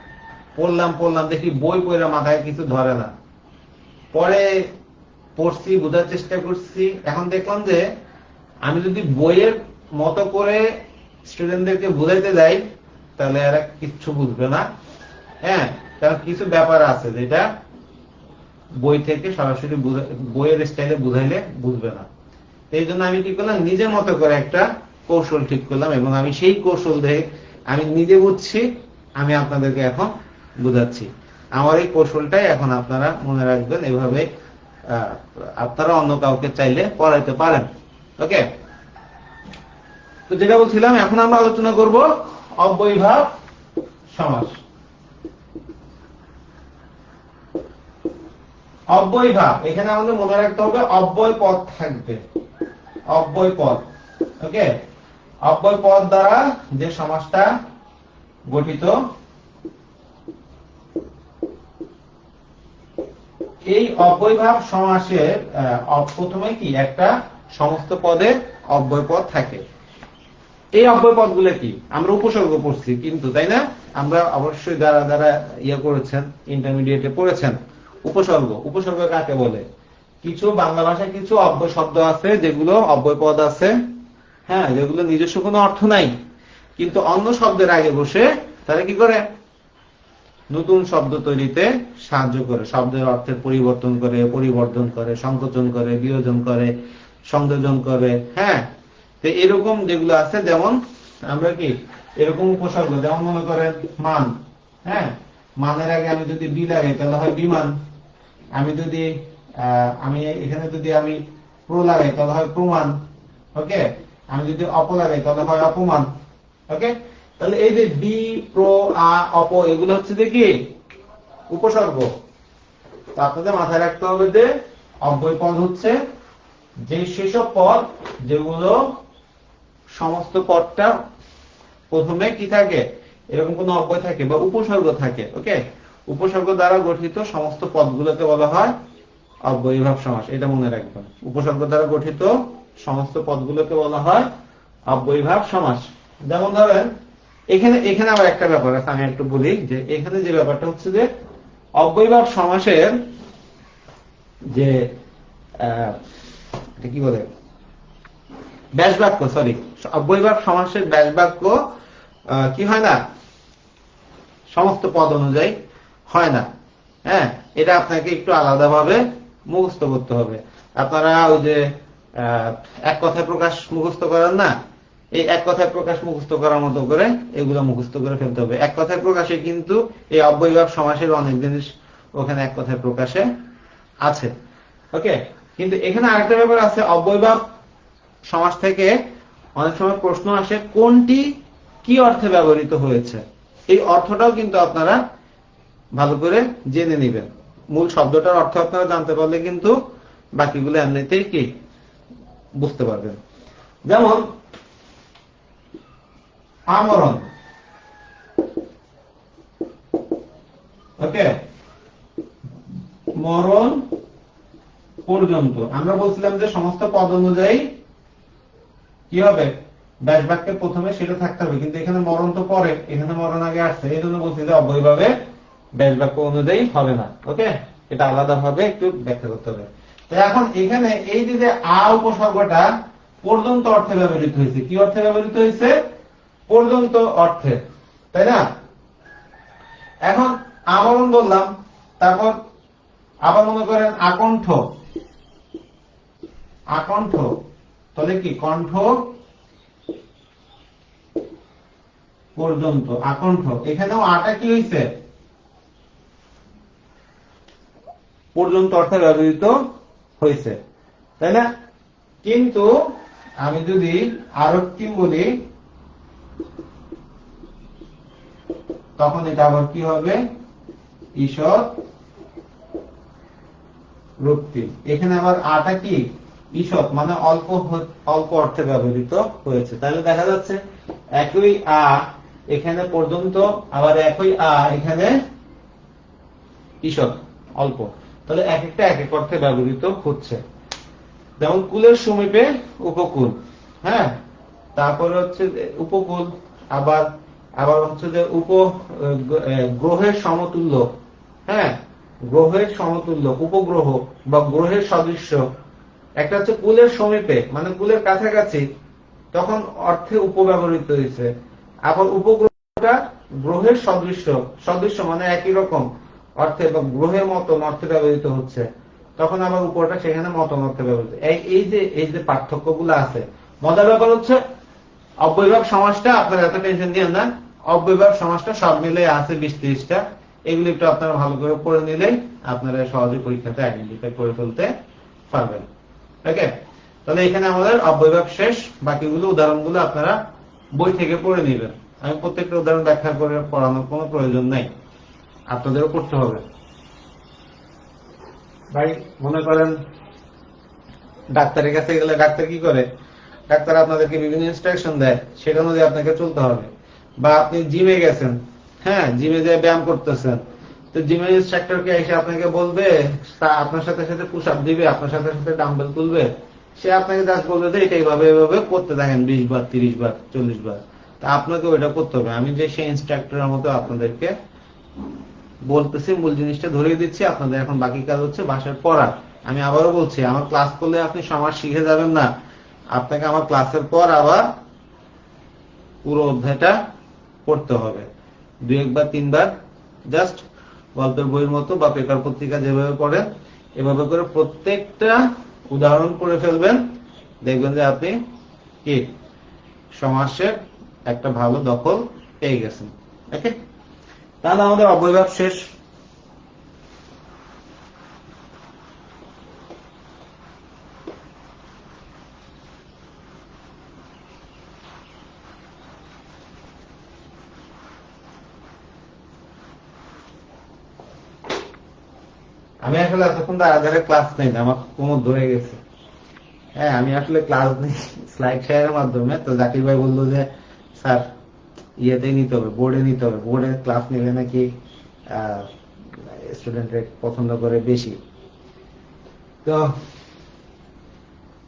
পড়লাম দেখি বই পড়ে মাথায় কিছু ধরে না। পরে পড়ছি, বোঝার চেষ্টা করছি। এখন দেখলাম যে আমি যদি বইয়ের মতো করে স্টুডেন্টদেরকে বুঝাইতে যাই তাহলে এরা কিচ্ছু বুঝবে না। হ্যাঁ, কারণ কিছু ব্যাপার আছে যেটা বই থেকে সরাসরি বইয়ের স্টাইলে বুঝাইলে বুঝবে না। এই জন্য আমি কি করলাম, নিজের মতো করে একটা কৌশল ঠিক করলাম, এবং আমি সেই কৌশল দিয়ে আমি নিজে বুঝছি, আমি আপনাদেরকে এখন বুঝাচ্ছি। আমার এই কৌশলটাই এখন আপনারা মনে রাখবেন, এভাবে আপনারা অন্য কাউকে চাইলে পড়াইতে পারেন। ওকে, তো যেটা বলছিলাম, এখন আমরা আলোচনা করব অব্যয়ীভাব সমাস। অব্যয়ীভাব, এখানে আমাদের মনে রাখতে হবে অব্যয় পদ থাকবে, অব্যয় পদ। ওকে, অব্যয় পদ দ্বারা যে সমাসটা গঠিত, এই অব্যয়ীভাব সমাসের প্রথমে কি একটা সমস্ত পদে অব্যয় পদ থাকে। এই অব্যয় পদগুলো কি, আমরা উপসর্গ পড়ছি কিন্তু, তাই না? আমরা অবশ্যই যারা যারা ইয়ে করেছেন, ইন্টারমিডিয়েটে পড়েছেন, উপসর্গ কাকে বলে? কিছু বাংলা ভাষায় কিছু অব্যয় শব্দ আছে যেগুলো অব্যয় পদ আছে, হ্যাঁ, যেগুলো নিজস্ব কোনো অর্থ নাই, কিন্তু অন্য শব্দের আগে বসে তারা কি করে, নতুন শব্দ তৈরিতে সাহায্য করে, শব্দের অর্থের পরিবর্তন করে, পরিবর্ধন করে, সংকোচন করে, বিয়োজন করে, সংযোজন করে। হ্যাঁ, তো এরকম যেগুলো আছে, যেমন আমরা কি এরকম উপসর্গ, যেমন মনে করেন মান। হ্যাঁ, মানের আগে আমি যদি বি লাগাই তাহলে হয় বিমান। আমি যদি আমি এখানে যদি আমি প্রো লাগাই তাহলে হয় প্রমাণ। ওকে, আমি যদি অপ লাগাই তাহলে হয় অপমান। ওকে, তাহলে এই যে বি, প্রো, আ, অপ, এগুলো হচ্ছে যে কি উপসর্গ। তো আপনাদের মাথায় রাখতে হবে যে অব্যয় পদ হচ্ছে যে সেসব পদ যেগুলো সমস্ত পদটা প্রথমে কি থাকে, এরকম কোন অব্যয় থাকে বা উপসর্গ থাকে। ওকে, উপসর্গ দ্বারা গঠিত সমস্ত পদগুলোকে বলা হয় অব্যয়ীভাব সমাস, এটা মনে রাখবেন। উপসর্গ দ্বারা গঠিত সমস্ত পদগুলোকে বলা হয় অব্যয়ীভাব সমাস। যেমন ধরেন এখানে আবার একটা ব্যাপার আছে, আমি একটু বলি যে এখানে যে ব্যাপারটা হচ্ছে যে অব্যয়ীভাব সমাসের যে কি বলে ব্যাস বাক্য, সরি, অব্যয়ীভাব সমাসের ব্যাস বাক্য কি হয় না, সমস্ত পদ অনুযায়ী হয় না। হ্যাঁ, এটা আপনাকে একটু আলাদাভাবে মুখস্থ করতে হবে। আপনারা ওই যে এক কথায় প্রকাশ মুখস্থ করেন না, এই এক কথায় প্রকাশ মুখস্থ করার মতো করে এগুলো মুখস্থ করে ফেলতে হবে। এক কথায় প্রকাশে কিন্তু এই অব্যয়ীভাব সমাসের অনেক জিনিস ওখানে এক কথায় প্রকাশে আছে। ওকে, কিন্তু এখানে আরেকটা ব্যাপার আছে, অব্যয়ীভাব সমাস থেকে অনেক সময় প্রশ্ন আসে কোনটি কি অর্থে ব্যবহৃত হয়েছে। এই অর্থটাও কিন্তু আপনারা ভালো করে জেনে নেবেন। মূল শব্দটার অর্থ আপনারা জানতে পারলে কিন্তু বাকিগুলো এমনিতেই কি বুঝতে পারবেন। যেমন আমরণ। ওকে, মরণ পর্যন্ত। আমরা বলছিলাম যে সমস্ত পদ অনুযায়ী কি হবে, ব্যাস বাক্যের প্রথমে সেটা থাকতে হবে, কিন্তু এখানে মরণ তো পরে, এখানে মরণ আগে আসছে, এই জন্য বলছি যে অব্যয়ীভাবে ব্যাস বাক্য অনুযায়ী হবে না। ওকে, এটা আলাদাভাবে একটু ব্যাখ্যা করতে হবে। তো এখন এখানে এই যে আ উপসর্গটা পর্যন্ত অর্থে ব্যবহৃত হয়েছে, কি অর্থে ব্যবহৃত হয়েছে, পর্যন্ত অর্থে, তাই না? এখন আমরণ বললাম, তারপর আবার মনে করেন আকণ্ঠ। আকণ্ঠ তাহলে কি, কণ্ঠ পর্যন্ত, আকণ্ঠ। এখানেও আটা কি হয়েছে, পর্যন্ত অর্থে ব্যবহৃত হয়েছে, তাই না? কিন্তু আমি যদি আরক্তিম বলি তখন এটা আবার কি হবে, ঈষৎ রক্তিম। এখানে আবার আটা কি, ঈষৎ, মানে অল্প অল্প অর্থে ব্যবহৃত হয়েছে। তাহলে দেখা যাচ্ছে একই আ এখানে পর্যন্ত, আবার একই আ এখানে ঈষৎ, অল্প। তাহলে এক একটা এক এক অর্থে ব্যবহৃত হচ্ছে। যেমন কুলের সমীপে উপকূল, হ্যাঁ, তারপরে হচ্ছে উপকূল, আবার আবার হচ্ছে যে গ্রহের সমতুল্য, হ্যাঁ, গ্রহের সমতুল্য, উপগ্রহ বা গ্রহের সদৃশ্য। একটা হচ্ছে কুলের সমীপে মানে কুলের কাছাকাছি, তখন অর্থে উপব্যবহৃত হয়েছে। আবার উপগ্রহটা গ্রহের সদৃশ্য, সদৃশ্য মানে একই রকম অর্থে বা গ্রহের মতন অর্থে ব্যবহৃত হচ্ছে, তখন আবার উপরটা সেখানে মতন অর্থে ব্যবহৃত। এই যে পার্থক্যগুলো আছে। মজার ব্যাপার হচ্ছে অব্যয়ভাব সমাসটা আপনারা এত টেনশন দিয়েন না, অব্যয়ভাব সমাসটা সব মিলে আছে 20-30টা। এগুলি একটু আপনারা ভালো করে পড়ে নিলেই আপনারা সহজে পরীক্ষাতে আইডেন্টিফাই করে ফেলতে পারবেন। ওকে, তাহলে এখানে আমাদের অব্যয়ভাব শেষ। বাকিগুলো উদাহরণগুলো আপনারা বই থেকে পড়ে নেবেন। আমি প্রত্যেকটা উদাহরণ ব্যাখ্যা করে পড়ানোর কোনো প্রয়োজন নেই, আপনাদেরও করতে হবে। ভাই মনে করেন ডাক্তারের কাছে গেলে ডাক্তার কি করে? ডাক্তার আপনাদেরকে বিভিন্ন ইনস্ট্রাকশন দেয়, সেটা অনুযায়ী আপনাকে চলতে হবে। বা আপনি জিমে গেছেন, হ্যাঁ, জিমে যে ব্যায়াম করতেছেন, তো জিমের ইনস্ট্রাক্টরকে এসে আপনাকে বলবে, আপনার সাথে সাথে পুশ আপ দিবে, আপনার সাথে সাথে ডাম্বেল তুলবে, সে আপনাকে জাস্ট বলবে যে এটা এইভাবে এইভাবে করতে থাকেন 20 বার 30 বার 40 বার। তা আপনাকে ওইটা করতে হবে। আমি যে সেই ইনস্ট্রাক্টরের মতো আপনাদেরকে বলতেছি, মূল জিনিসটা ধরিয়ে দিচ্ছি, আপনাদের এখন বাকি কাজ হচ্ছে বাসায় পড়া। আমি আবারও বলছি, আমার ক্লাস করলে আপনি সমাজ শিখে যাবেন না, আপনাকে আমার ক্লাসের পর আবার পুরো অধ্যায়টা পড়তে হবে 2 বা 3 বার, জাস্ট গল্পের বইয়ের মতো বা পেপার পত্রিকা যেভাবে পড়েন এভাবে করে প্রত্যেকটা উদাহরণ পড়ে ফেলবেন। দেখবেন যে আপনি কি সমাসের একটা ভালো দখল পেয়ে গেছেন। ওকে, তাহলে আমাদের অব্যয়ভাব শেষ। আমি আসলে এতক্ষণ আধারে ক্লাস নেই, আমার কোমর ধরে গেছে। হ্যাঁ, আমি আসলে ক্লাস নেই স্লাইড শেয়ারের মাধ্যমে। তো জাকির ভাই বললো যে স্যার ইয়েতেই নিতে হবে, বোর্ডে নিতে হবে, বোর্ডে ক্লাস নিলে নাকি স্টুডেন্টরা পছন্দ করে বেশি। তো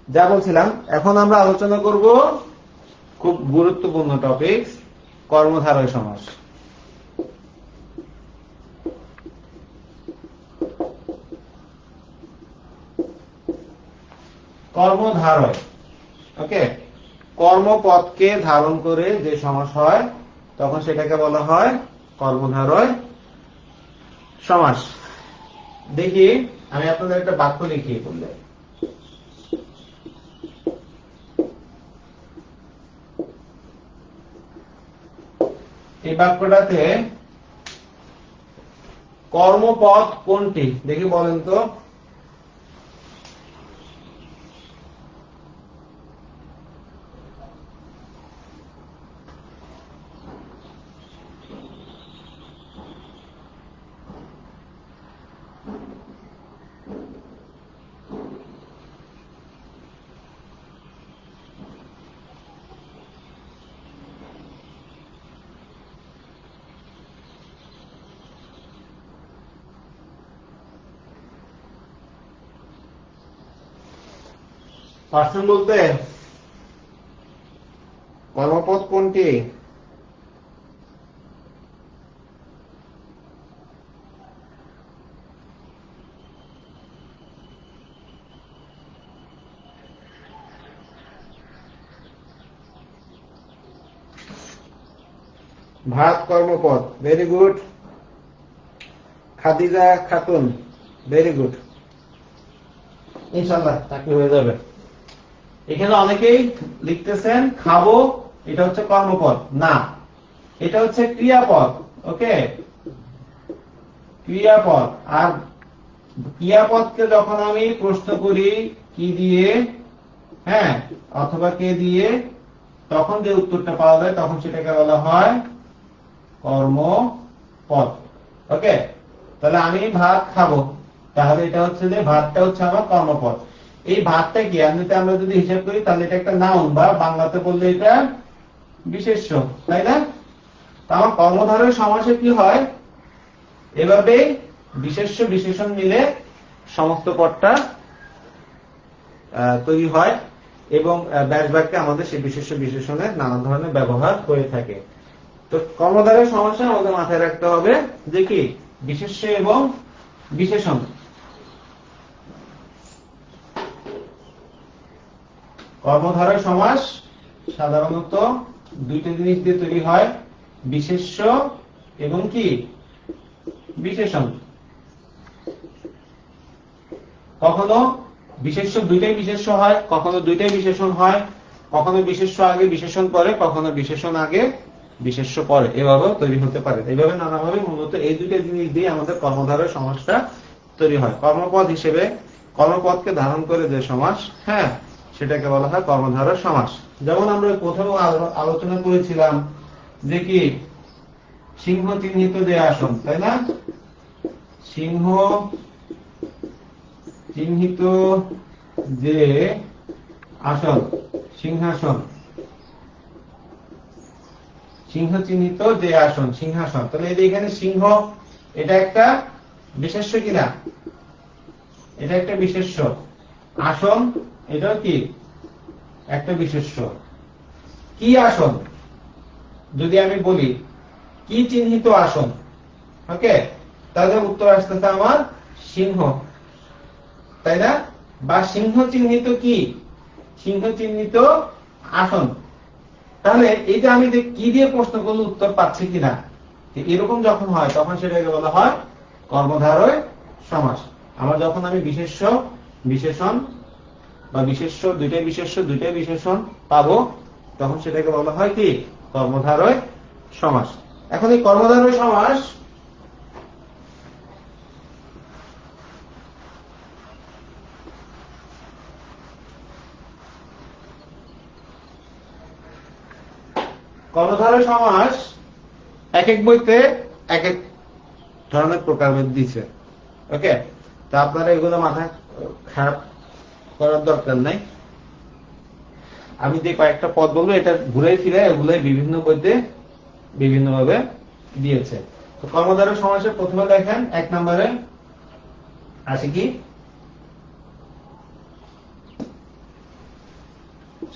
যা বলছিলাম, এখন আমরা আলোচনা করব খুব গুরুত্বপূর্ণ টপিক, কর্মধারয় সমাস। কর্মধারয়, ওকে, কর্মপদকে ধারণ করে যে সমাস হয় তখন সেটাকে বলা হয় কর্মধারয় সমাস। দেখি আমি আপনাদের একটা বাক্য লিখিয়ে বললে, এই বাক্যটাতে কর্মপদ কোনটি দেখি বলেন তো। পার্সন বলতে কর্মপদ কোনটি? ভাত কর্মপদ, very good. Khadija Khatun, very good, ইনশাআল্লাহ চাকরি হয়ে যাবে। এখানে অনেকেই লিখতেছেন খাবো, এটা হচ্ছে কর্মপদ না, এটা হচ্ছে ক্রিয়াপদ। ওকে, ক্রিয়াপদ। আর ক্রিয়াপদকে যখন আমি প্রশ্ন করি কি দিয়ে, হ্যাঁ, অথবা কে দিয়ে, তখন যে উত্তরটা পাওয়া যায় তখন সেটাকে বলা হয় কর্মপদ। ওকে, তাহলে আমি ভাত খাবো, তাহলে এটা হচ্ছে যে ভাতটা হচ্ছে আমার কর্মপদ। এই ভাতটা কি আমরা যদি হিসাব করি তাহলে এটা একটা নাউন, বা বাংলাতে বললে এটা বিশেষ্য, তাই না? আমার কর্মধারয় সমাসে কি হয়, এভাবে বিশেষ্য বিশেষণ মিলে সমস্ত পদটা তৈরি হয় এবং ব্যাস বাক্যে আমাদের সেই বিশেষ্য বিশেষণের নানা ধরনের ব্যবহার হয়ে থাকে। তো কর্মধারয় সমাসে আমাদের মাথায় রাখতে হবে যে কি বিশেষ্য এবং বিশেষণ। কর্মধারয় সমাস সাধারণত দুইটা জিনিস দিয়ে তৈরি হয়, বিশেষ্য এবং কি বিশেষণ। কখনো বিশেষ্য দুইটাই বিশেষ্য হয়, কখনো দুইটাই বিশেষণ হয়, কখনো বিশেষ্য আগে বিশেষণ পরে, কখনো বিশেষণ আগে বিশেষ্য পরে, এভাবেও তৈরি হতে পারে। এইভাবে নানাভাবে মূলত এই দুইটা জিনিস দিয়ে আমাদের কর্মধারয় সমাসটা তৈরি হয়। কর্মপদ হিসেবে কর্মপদকে ধারণ করে যে সমাস, হ্যাঁ, সেটাকে বলা হয় কর্মধারয় সমাস। যেমন আমরা প্রথমে আলোচনা করেছিলাম যে কি সিংহ চিহ্নিত যে আসন, তাই না? সিংহ চিহ্নিত যে আসন, সিংহাসন, সিংহ চিহ্নিত যে আসন, সিংহাসন। তাহলে এই যে এখানে সিংহ, এটা একটা বিশেষ্য কিনা? এটা একটা বিশেষ্য। আসন, এটাও কি একটা বিশেষ্য। কি আসন যদি আমি বলি কি চিহ্নিত আসন, ওকে, তাহলে উত্তর আসতেছে আমার সিংহ, তাই না? বা সিংহ চিহ্নিত কি? সিংহ চিহ্নিত আসন। তাহলে এই যে আমি যে কি দিয়ে প্রশ্ন করলে উত্তর পাচ্ছি কিনা, এরকম যখন হয় তখন সেটাকে বলা হয় কর্মধারয় সমাস। আমার যখন আমি বিশেষ্য বিশেষণ বা বিশেষ্য দুইটাই বিশেষ্য দুইটাই বিশেষণ পাবো, তখন সেটাকে বলা হয় কি কর্মধারয় সমাস। এখন এই কর্মধারয় সমাস কর্মধারয় সমাস এক এক বইতে এক এক ধরনের প্রকারভেদ দিচ্ছে, ওকে। তা আপনারা এগুলো মাথায় খারাপ করার দরকার নাই। আমি যে কয়েকটা পদ বলবো এটা ঘুরে ফিরে এগুলোই বিভিন্ন বইতে বিভিন্ন ভাবে দিয়েছে। তো কর্মধারয় সমাসের প্রথমে দেখেন এক নম্বরে আছে কি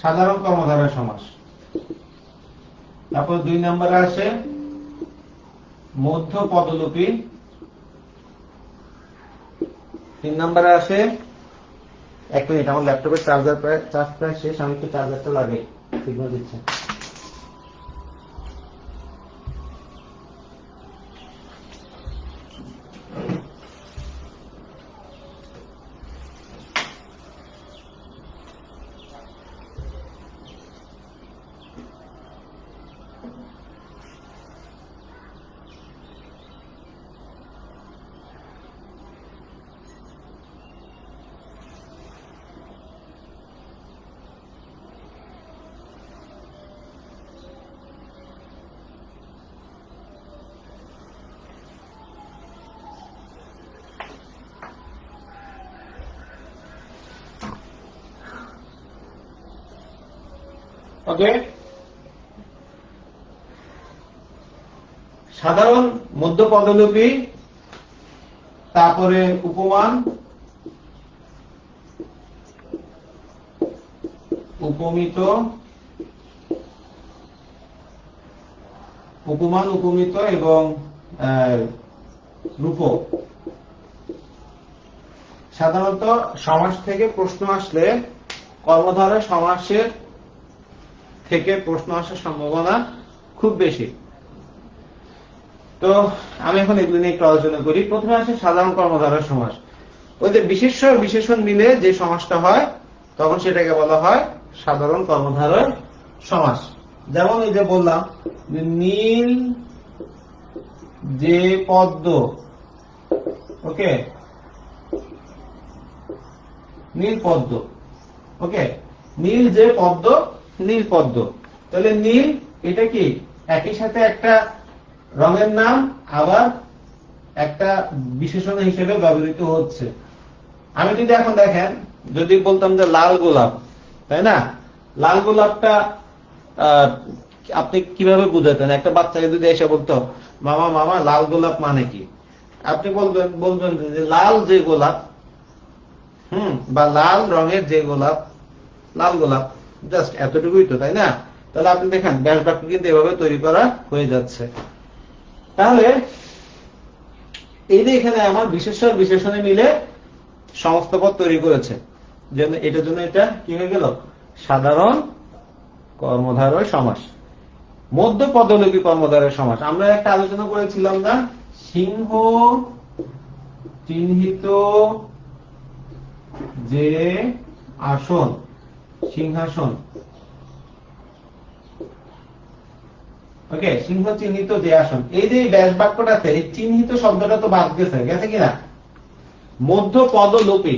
সাধারণ কর্মধারয় সমাস। তারপর 2 নম্বরে আসে মধ্য পদলোপী। 3 নম্বরে আসে, এক মিনিট, আমার ল্যাপটপের চার্জ প্রায় শেষ, আমি একটু চার্জারটা লাগাই, সিগন্যাল দিচ্ছে। ওকে, সাধারণ মধ্য পদলোপী, তারপরে উপমান, উপমিত, উপমান উপমিত এবং রূপক। সাধারণত সমাস থেকে প্রশ্ন আসলে কর্মধারয় সমাসের থেকে প্রশ্ন আসার সম্ভাবনা খুব বেশি। তো আমি এখন এগুলো নিয়ে একটু আলোচনা করি। প্রথমে আসে সাধারণ কর্মধারয় সমাস। ওই যে বিশেষ্য আর বিশেষণ মিলে যে সমাসটা হয় তখন সেটাকে বলা হয় সাধারণ কর্মধারয় সমাস। যেমন এই যে বললাম নীল যে পদ্ম, ওকে, নীল পদ্ম, ওকে, নীল যে পদ্ম, নীল পদ্ম। তাহলে নীল এটা কি একই সাথে একটা রঙের নাম, আবার একটা বিশেষণ হিসেবে ব্যবহৃত হচ্ছে। আমি যদি এখন দেখেন, যদি বলতাম যে লাল গোলাপ, তাই না? লাল গোলাপটা আপনি কিভাবে বুঝাতেন? একটা বাচ্চাকে যদি এসে বলতো মামা মামা লাল গোলাপ মানে কি, আপনি বলবেন যে লাল যে গোলাপ, বা লাল রঙের যে গোলাপ, লাল গোলাপ, জাস্ট এতটুকুই তো, তাই না? তাহলে আপনি দেখেন ব্যাস বাক্য কিন্তু এভাবে তৈরি করা হয়ে যাচ্ছে। তাহলে এই যে এখানে আমার বিশেষ্য বিশেষণে মিলে সমস্ত পদ তৈরি করেছে, এটার জন্য এটা কি হয়ে গেল? সাধারণ কর্মধারয় সমাস, মধ্য পদলোপী কর্মধারয় সমাস। আমরা একটা আলোচনা করেছিলাম না, সিংহ চিহ্নিত যে আসন, সিংহাসন। ওকে, সিংহ চিহ্নিত যে আসন। এই যে ব্যাস বাক্যটাতে এই চিহ্নিত শব্দটা তো বাদ গেছে, গেছে কিনা? মধ্য পদ লোপী,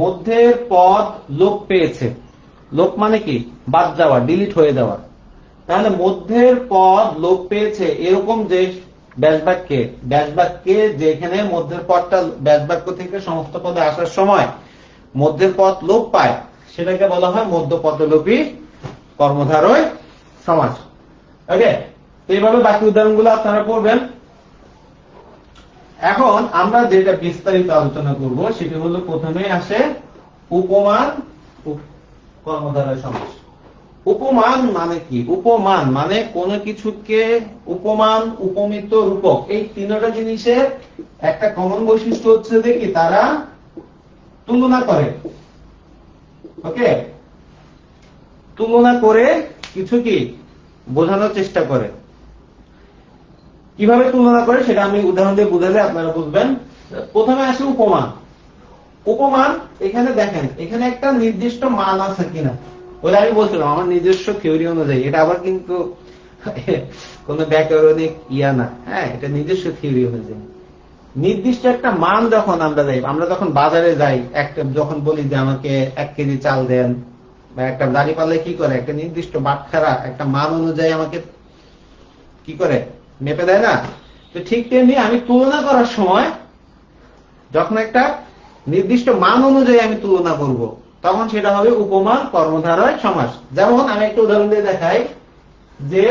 মধ্যের পদ লোপ পেয়েছে। লোপ মানে কি? বাদ যাওয়া, ডিলিট হয়ে যাওয়া। তাহলে মধ্যের পদ লোপ পেয়েছে এরকম যে ব্যাস বাক্যে যেখানে মধ্যের পদটা ব্যাস বাক্য থেকে সমস্ত পদে আসার সময় মধ্যের পদ লোপ পায়, সেটাকে বলা হয় মধ্য পদলোপী কর্মধারয় সমাস। ওকে, এইভাবে বাকি উদাহরণগুলো আপনারা পড়বেন। এখন আমরা যেটা বিস্তারিত আলোচনা করব সেটি হলো, প্রথমে আসে উপমান কর্মধারয় সমাস। উপমান মানে কি? উপমান মানে কোন কিছুকে উপমান, উপমিত, রূপক, এই তিনটা জিনিসের একটা কমন বৈশিষ্ট্য হচ্ছে যে কি তারা তুলনা করে। ওকে, তুলনা করে কিছু কি বোঝানোর চেষ্টা করে। কিভাবে তুলনা করে সেটা আমি উদাহরণ দিয়ে বুঝালে আপনারা বুঝবেন। প্রথমে আসে উপমান। উপমান, এখানে দেখেন এখানে একটা নির্দিষ্ট মান আছে কিনা। ওই আমি বলছিলাম আমার নিজস্ব থিওরি অনুযায়ী, এটা আবার কিন্তু কোন ব্যাকরণিক ইয়া না, হ্যাঁ, এটা নিজস্ব থিওরি অনুযায়ী নির্দিষ্ট একটা মান যখন আমরা যাই, আমরা যখন বাজারে যাই, একটা যখন বলি যে আমাকে 1 কেজি চাল দেন, বা একটা দাড়ি পাল্লে কি করে একটা নির্দিষ্ট বাটখারা একটা মান অনুযায়ী আমাকে কি করে মেপে দেয় না? তো ঠিক তেমনি আমি তুলনা করার সময় যখন একটা নির্দিষ্ট মান অনুযায়ী আমি তুলনা করব, তখন সেটা হবে উপমান কর্মধারয় সমাস। যেমন আমি একটা উদাহরণ দিয়ে দেখাই যে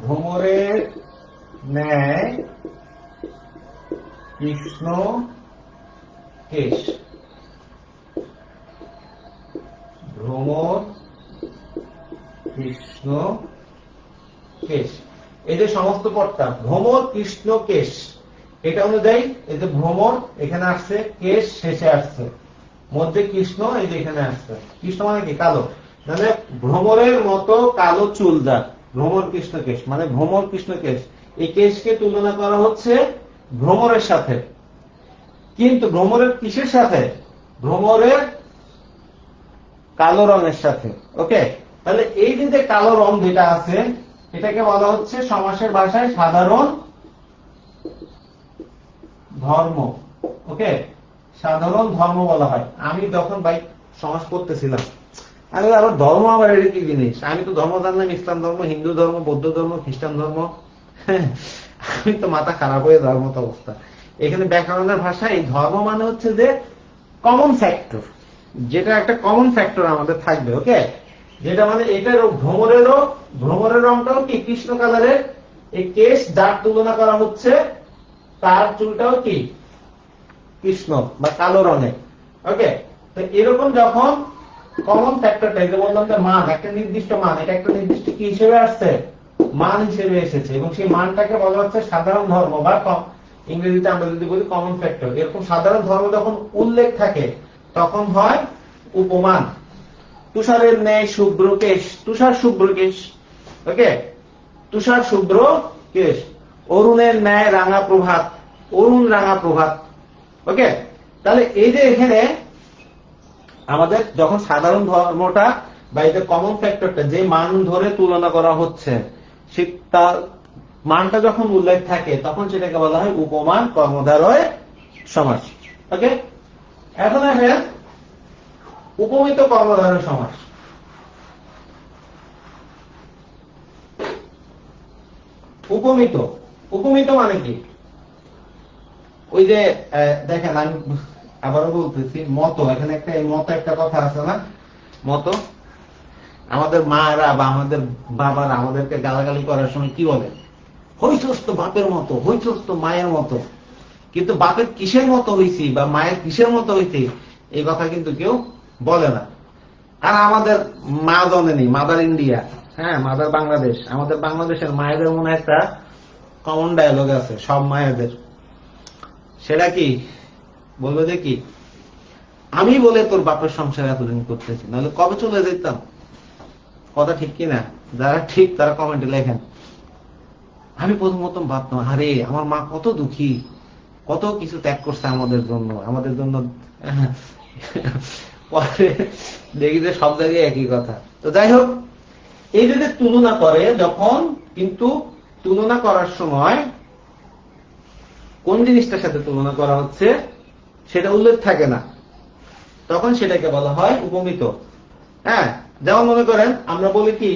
ভ্রমরের ন্যায় কৃষ্ণ কেশ। ভ্রমর কৃষ্ণ কেশ, এই যে সমস্ত পদটা ভ্রমর কৃষ্ণ কেশ, এটা অনুযায়ী এই যে ভ্রমর এখানে আসছে, কেশ শেষে আসছে, মধ্যে কৃষ্ণ এই যে এখানে আসছে। কৃষ্ণ মানে কি? কালো। মানে ভ্রমরের মতো কালো চুল যার, ভ্রমর কৃষ্ণ কেশ মানে ভ্রমর কৃষ্ণ কেশ। এই কেশকে তুলনা করা হচ্ছে ভ্রমরের সাথে, কিন্তু ভ্রমরের কিসের সাথে? ভ্রমরের কালো রঙের সাথে। ওকে, তাহলে এই যে কালো রং যেটা আছে এটাকে বলা হচ্ছে সমাসের ভাষায় সাধারণ ধর্ম। ওকে, সাধারণ ধর্ম বলা হয়। আমি যখন সমাজ করতেছিলাম, আমি আবার ধর্ম, আবার এটা কি জিনিস? আমি তো ধর্ম জানলাম ইসলাম ধর্ম, হিন্দু ধর্ম, বৌদ্ধ ধর্ম, খ্রিস্টান ধর্ম। আমি তো মাথা খারাপ হয়ে যাওয়ার মতো অবস্থা। এখানে ব্যাকরণের ভাষায় ধর্ম মানে হচ্ছে যে কমন ফ্যাক্টর, যেটা একটা কমন ফ্যাক্টর আমাদের থাকবে। ওকে, যেটা মানে এটারও ভ্রমরের রংটাও কি কৃষ্ণ কালারের, এই কেশ যার তুলনা করা হচ্ছে তার চুলটাও কি কৃষ্ণ বা কালো রঙের। ওকে, তো এরকম যখন কমন ফ্যাক্টরটা, এই যে বললাম যে মান, একটা নির্দিষ্ট মান, এটা একটা নির্দিষ্ট কি হিসেবে আসছে? মান হিসেবে এসেছে, এবং সেই মানটাকে বলা হচ্ছে সাধারণ ধর্ম বা ইংরেজিতে আমরা যদি বলি কমন ফ্যাক্টর। এরকম সাধারণ ধর্ম যখন উল্লেখ থাকে তখন হয় উপমান। তুষারের ন্যায় শুভ্র কেশ, তুষার শুভ্র কেশ। ওকে, তুষার শুভ্র কেশ। অরুণের ন্যায় রাঙা প্রভাত, অরুণ রাঙা প্রভাত। ওকে, তাহলে এই যে এখানে আমাদের যখন সাধারণ ধর্মটা বা এই যে কমন ফ্যাক্টরটা যে মান ধরে তুলনা করা হচ্ছে, সে তার মানটা যখন উল্লেখ থাকে তখন সেটাকে বলা হয় উপমান কর্মধারয় সমাস। ওকে, এখন আসেন উপমিত কর্মধারয় সমাস। উপমিত, উপমিত মানে কি? ওই যে দেখেন আমি আবারও বলতেছি, মতো, এখানে একটা মতো একটা কথা আছে না? মতো, আমাদের মারা বা আমাদের বাবারা আমাদেরকে গালাগালি করার সময় কি বলে? হইছস তো বাপের মতো, হইছস তো মায়ের মতো। কিন্তু বাপের কিসের মতো হইছি বা মায়ের কিসের মতো হইছি এই কথা কিন্তু কেউ বলে না। আর আমাদের মা জননী, মাদার ইন্ডিয়া, হ্যাঁ মাদার বাংলাদেশ, আমাদের বাংলাদেশের মায়েদের মনে একটা কমন ডায়লগ আছে সব মায়েদের। সেটা কি বলবে যে কি, আমি বলে তোর বাপের সংসার এতদিন করতেছি, নাহলে কবে চলে যেতাম। কথা ঠিক কিনা? যারা ঠিক তারা কমেন্টে লেখেন। আমি প্রথমত ভাবতাম, আরে আমার মা কত দুঃখী, কত কিছু ত্যাগ করছে আমাদের জন্য। পরে দেখি যে সব জায়গায় একই কথা। তো যাই হোক, এই যদি তুলনা করে যখন, কিন্তু তুলনা করার সময় কোন জিনিসটার সাথে তুলনা করা হচ্ছে সেটা উল্লেখ থাকে না, তখন সেটাকে বলা হয় উপমিত। হ্যাঁ, যেমন মনে করেন আমরা বলি কি,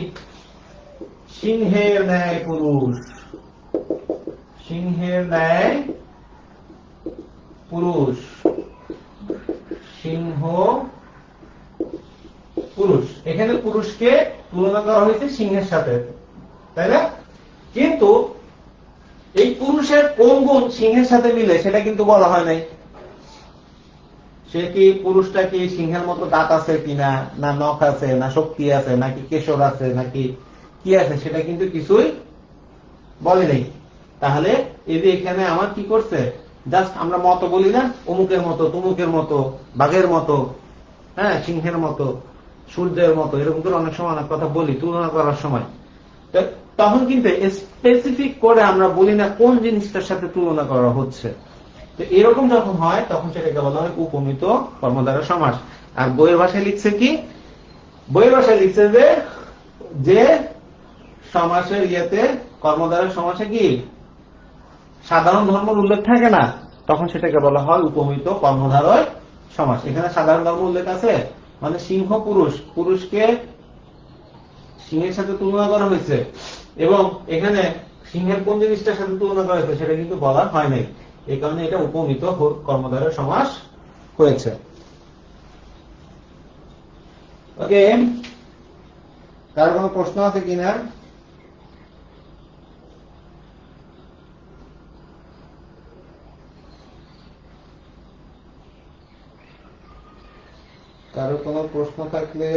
সিংহের ন্যায় পুরুষ, সিংহের ন্যায় পুরুষ, সিংহ পুরুষ। এখানে পুরুষকে তুলনা করা হয়েছে সিংহের সাথে, তাই না? কিন্তু এই পুরুষের কোন গুণ সিংহের সাথে মিলে সেটা কিন্তু বলা হয় নাই। সে কি, পুরুষটা কি সিংহের মতো দাঁত আছে কিনা, না নখ আছে, না শক্তি আছে, নাকি কেশর আছে, নাকি কি আছে, সেটা কিন্তু কিছুই বলে নেই। তাহলে এই যে এখানে আমার কি করছে, জাস্ট আমরা মতো বলি না, অমুকের মতো, তমুকের মতো, বাঘের মতো, হ্যাঁ সিংহের মতো, সূর্যের মতো, এরকম করে অনেক সময় অনেক কথা বলি তুলনা করার সময়। তখন কিন্তু স্পেসিফিক করে আমরা বলি না কোন জিনিসটার সাথে তুলনা করা হচ্ছে। তো এরকম যখন হয় তখন সেটাকে বলা হয় উপমিত কর্মধারয় সমাস। আর বইয়ের ভাষায় লিখছে কি, বইয়ের ভাষায় লিখছে যে সমাসের ইয়েতে, কর্মধারয় সমাসে কি সাধারণ ধর্মের উল্লেখ থাকে না, তখন সেটাকে বলা হয় উপমিত কর্মধারয় সমাস। এখানে সাধারণ ধর্ম উল্লেখ আছে, মানে সিংহ পুরুষ, পুরুষকে সিংহের সাথে তুলনা করা হয়েছে, এবং এখানে সিংহের কোন জিনিসটার সাথে তুলনা করা হয়েছে সেটা কিন্তু বলা হয় নাই। এই কারণে এটা উপমিত কর্মধারয় সমাস হয়েছে। ওকে, কার কোনো প্রশ্ন আছে কিনা? কারো কোনো প্রশ্ন থাকলে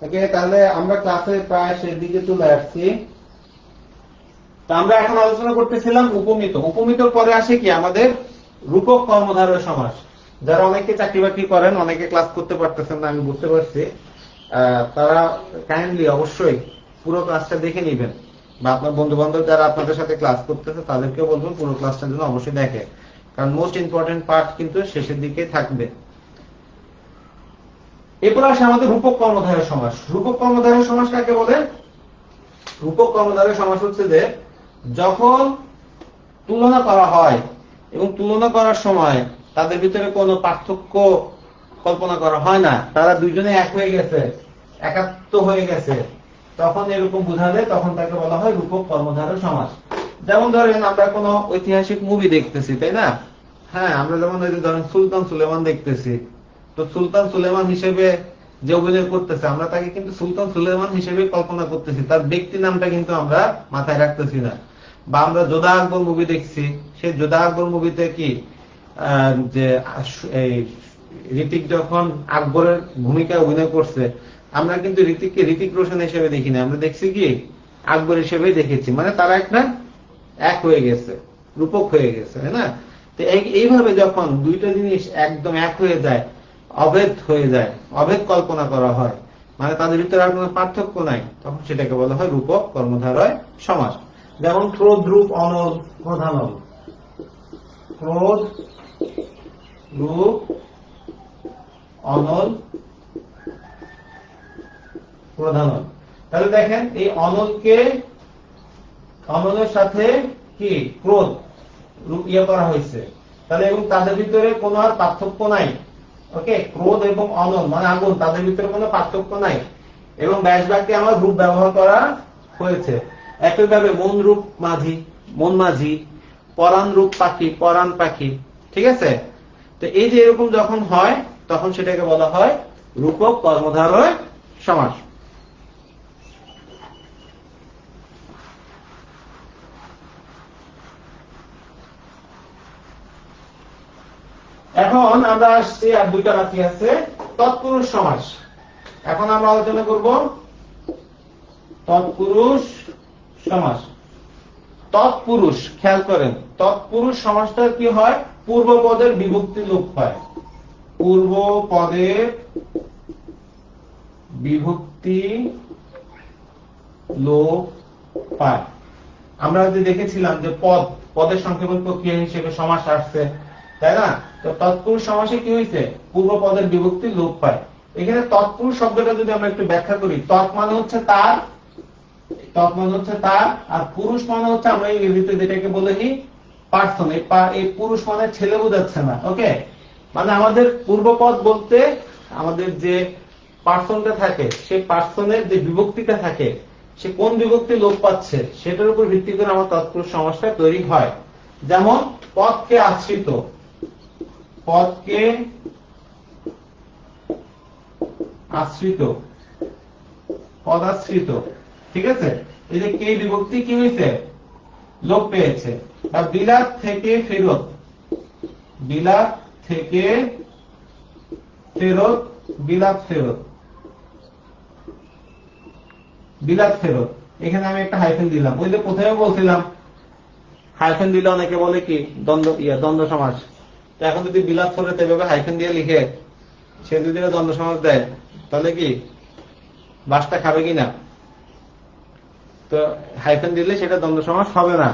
ওকে, তাহলে আমরা ক্লাসে প্রায় শেষ দিকে চলে আসছি। আমরা এখন আলোচনা করতেছিলাম উপমিত। উপমিতর পরে আসে কি আমাদের রূপক কর্মধারয় সমাস। যারা অনেকে চাকরি বাকরি করেন, অনেকে ক্লাস করতে পারতেছেন না, আমি বুঝতে পারছি, তারা কাইন্ডলি অবশ্যই পুরো ক্লাসটা দেখে নিবেন, বা আপনার বন্ধু বান্ধব যারা আপনাদের সাথে ক্লাস করতেছে তাদেরকেও বলবেন পুরো ক্লাসটার জন্য অবশ্যই দেখে, কারণ মোস্ট ইম্পর্টেন্ট পার্ট কিন্তু শেষের দিকে থাকবে। এরপর আসে আমাদের রূপক কর্মধারয় সমাস। রূপক কর্মধারয় সমাস কাকে বলে? রূপক কর্মধারয় সমাস হচ্ছে যে যখন তুলনা করা হয় এবং তুলনা করার সময় তাদের ভিতরে কোনো পার্থক্য কল্পনা করা হয় না, তারা দুইজনে এক হয়ে গেছে, একাত্ম হয়ে গেছে, তখন এরকম বোঝালে তখন তাকে বলা হয় রূপক কর্মধারয় সমাস। যেমন ধরেন আমরা কোনো ঐতিহাসিক মুভি দেখতেছি, তাই না? হ্যাঁ, আমরা যেমন ওই যে ধরেন সুলতান সুলেমান দেখতেছি, তো সুলতান সুলেমান হিসেবে যে অভিনয় করতেছে আমরা তাকে কিন্তু সুলতান সুলেমান হিসেবে কল্পনা করতেছি, তার ব্যক্তি নামটা কিন্তু আমরা মাথায় রাখতেছি না। বা আমরা যোধা আকবর মুভি দেখছি, সেই যোধা আকবর মুভিতে কি যে ঋতিক যখন আকবরের ভূমিকায় অভিনয় করছে, আমরা কিন্তু ঋতিককে ঋতিক রোশন হিসেবে দেখি না, আমরা দেখছি কি আকবর হিসেবেই দেখেছি। মানে তারা একটা এক হয়ে গেছে, রূপক হয়ে গেছে, তাই না? তো এইভাবে যখন দুইটা জিনিস একদম এক হয়ে যায়, অভেদ হয়ে যায়, অভেদ কল্পনা করা হয়, মানে তাদের ভিতরে আর কোনো পার্থক্য নাই, তখন সেটাকে বলা হয় রূপক কর্মধারয় সমাস। যেমন ক্রোধ রূপ অনল প্রধানল, ক্রোধ রূপ অনল প্রধানল। তাহলে দেখেন এই অনলকে, অনলের সাথে কি ক্রোধ ইয়ে করা হয়েছে, তাহলে এবং তাদের ভিতরে কোনো আর পার্থক্য নাই। ওকে, ক্রোধ এবং অনল মানে আগুন, তাদের ভিতরে কোনো পার্থক্য নাই, এবং ব্যাস বাক্যে আমার রূপ ব্যবহার করা হয়েছে। একইভাবে মন রূপ মাঝি, মন মাঝি, পরাণ রূপ পাখি, পরাণ পাখি। ঠিক আছে, তো এই যে এরকম যখন হয় তখন সেটাকে বলা হয় রূপক কর্মধারয় সমাস। এখন আমরা আসছি আর দুইটা বাকি আছে, তৎপুরুষ সমাস। এখন আমরা আলোচনা করব তৎপুরুষ সমাস। তৎপুরুষ, খেয়াল করেন, তৎপুরুষ সমাসটা কি হয়, পূর্ব পদের বিভক্তি লোপ পায়। পূর্ব পদের বিভক্তি লোপ পায়। আমরা যদি দেখেছিলাম যে পদের সংক্ষেপণ প্রক্রিয়া হিসেবে সমাস আসছে, তাই না? তো তৎপুরুষ সমাসে কি হয়েছে, পূর্ব পদের বিভক্তি লোপ পায়। এখানে তৎপুরুষ শব্দটা যদি আমরা একটু ব্যাখ্যা করি, তৎ মানে হচ্ছে তার, তৎ মানে হচ্ছে তার, আর পুরুষ মানে হচ্ছে আমরা ইংরেজিতে যেটাকে বলে পার্সন। এই পুরুষ মানে ছেলে বোঝাচ্ছে না। ওকে, মানে আমাদের পূর্বপদ বলতে আমাদের যে পার্সনটা থাকে, সেই পার্সনের যে বিভক্তিটা থাকে, সে কোন বিভক্তি লোপ পাচ্ছে সেটার উপর ভিত্তি করে আমার তৎপুরুষ সমাসটা তৈরি হয়। যেমন পদকে আশ্রিত, পদকে আশ্রিত, পদাশ্রিত। ঠিক আছে, এই যে কে বিভক্তি কি হয়েছে, লোপ পেয়েছে। বা বিলাত থেকে ফেরত, বিলাত থেকে ফেরত, বিলাত ফেরত, বিলাত ফেরত। এখানে আমি একটা হাইফেন দিলাম। ওই যে প্রথমে বলছিলাম হাইফেন দিলে অনেকে বলে কি দ্বন্দ্ব সমাস। তো এখন যদি বিলাত ফেরত এভাবে হাইফেন দিয়ে লিখে সে যদি দ্বন্দ্ব সমাস দেয়, তাহলে কি বাসটা খাবে কিনা? তো হাইফেন দিলে সেটা দ্বন্দ্ব সমাস হবে না।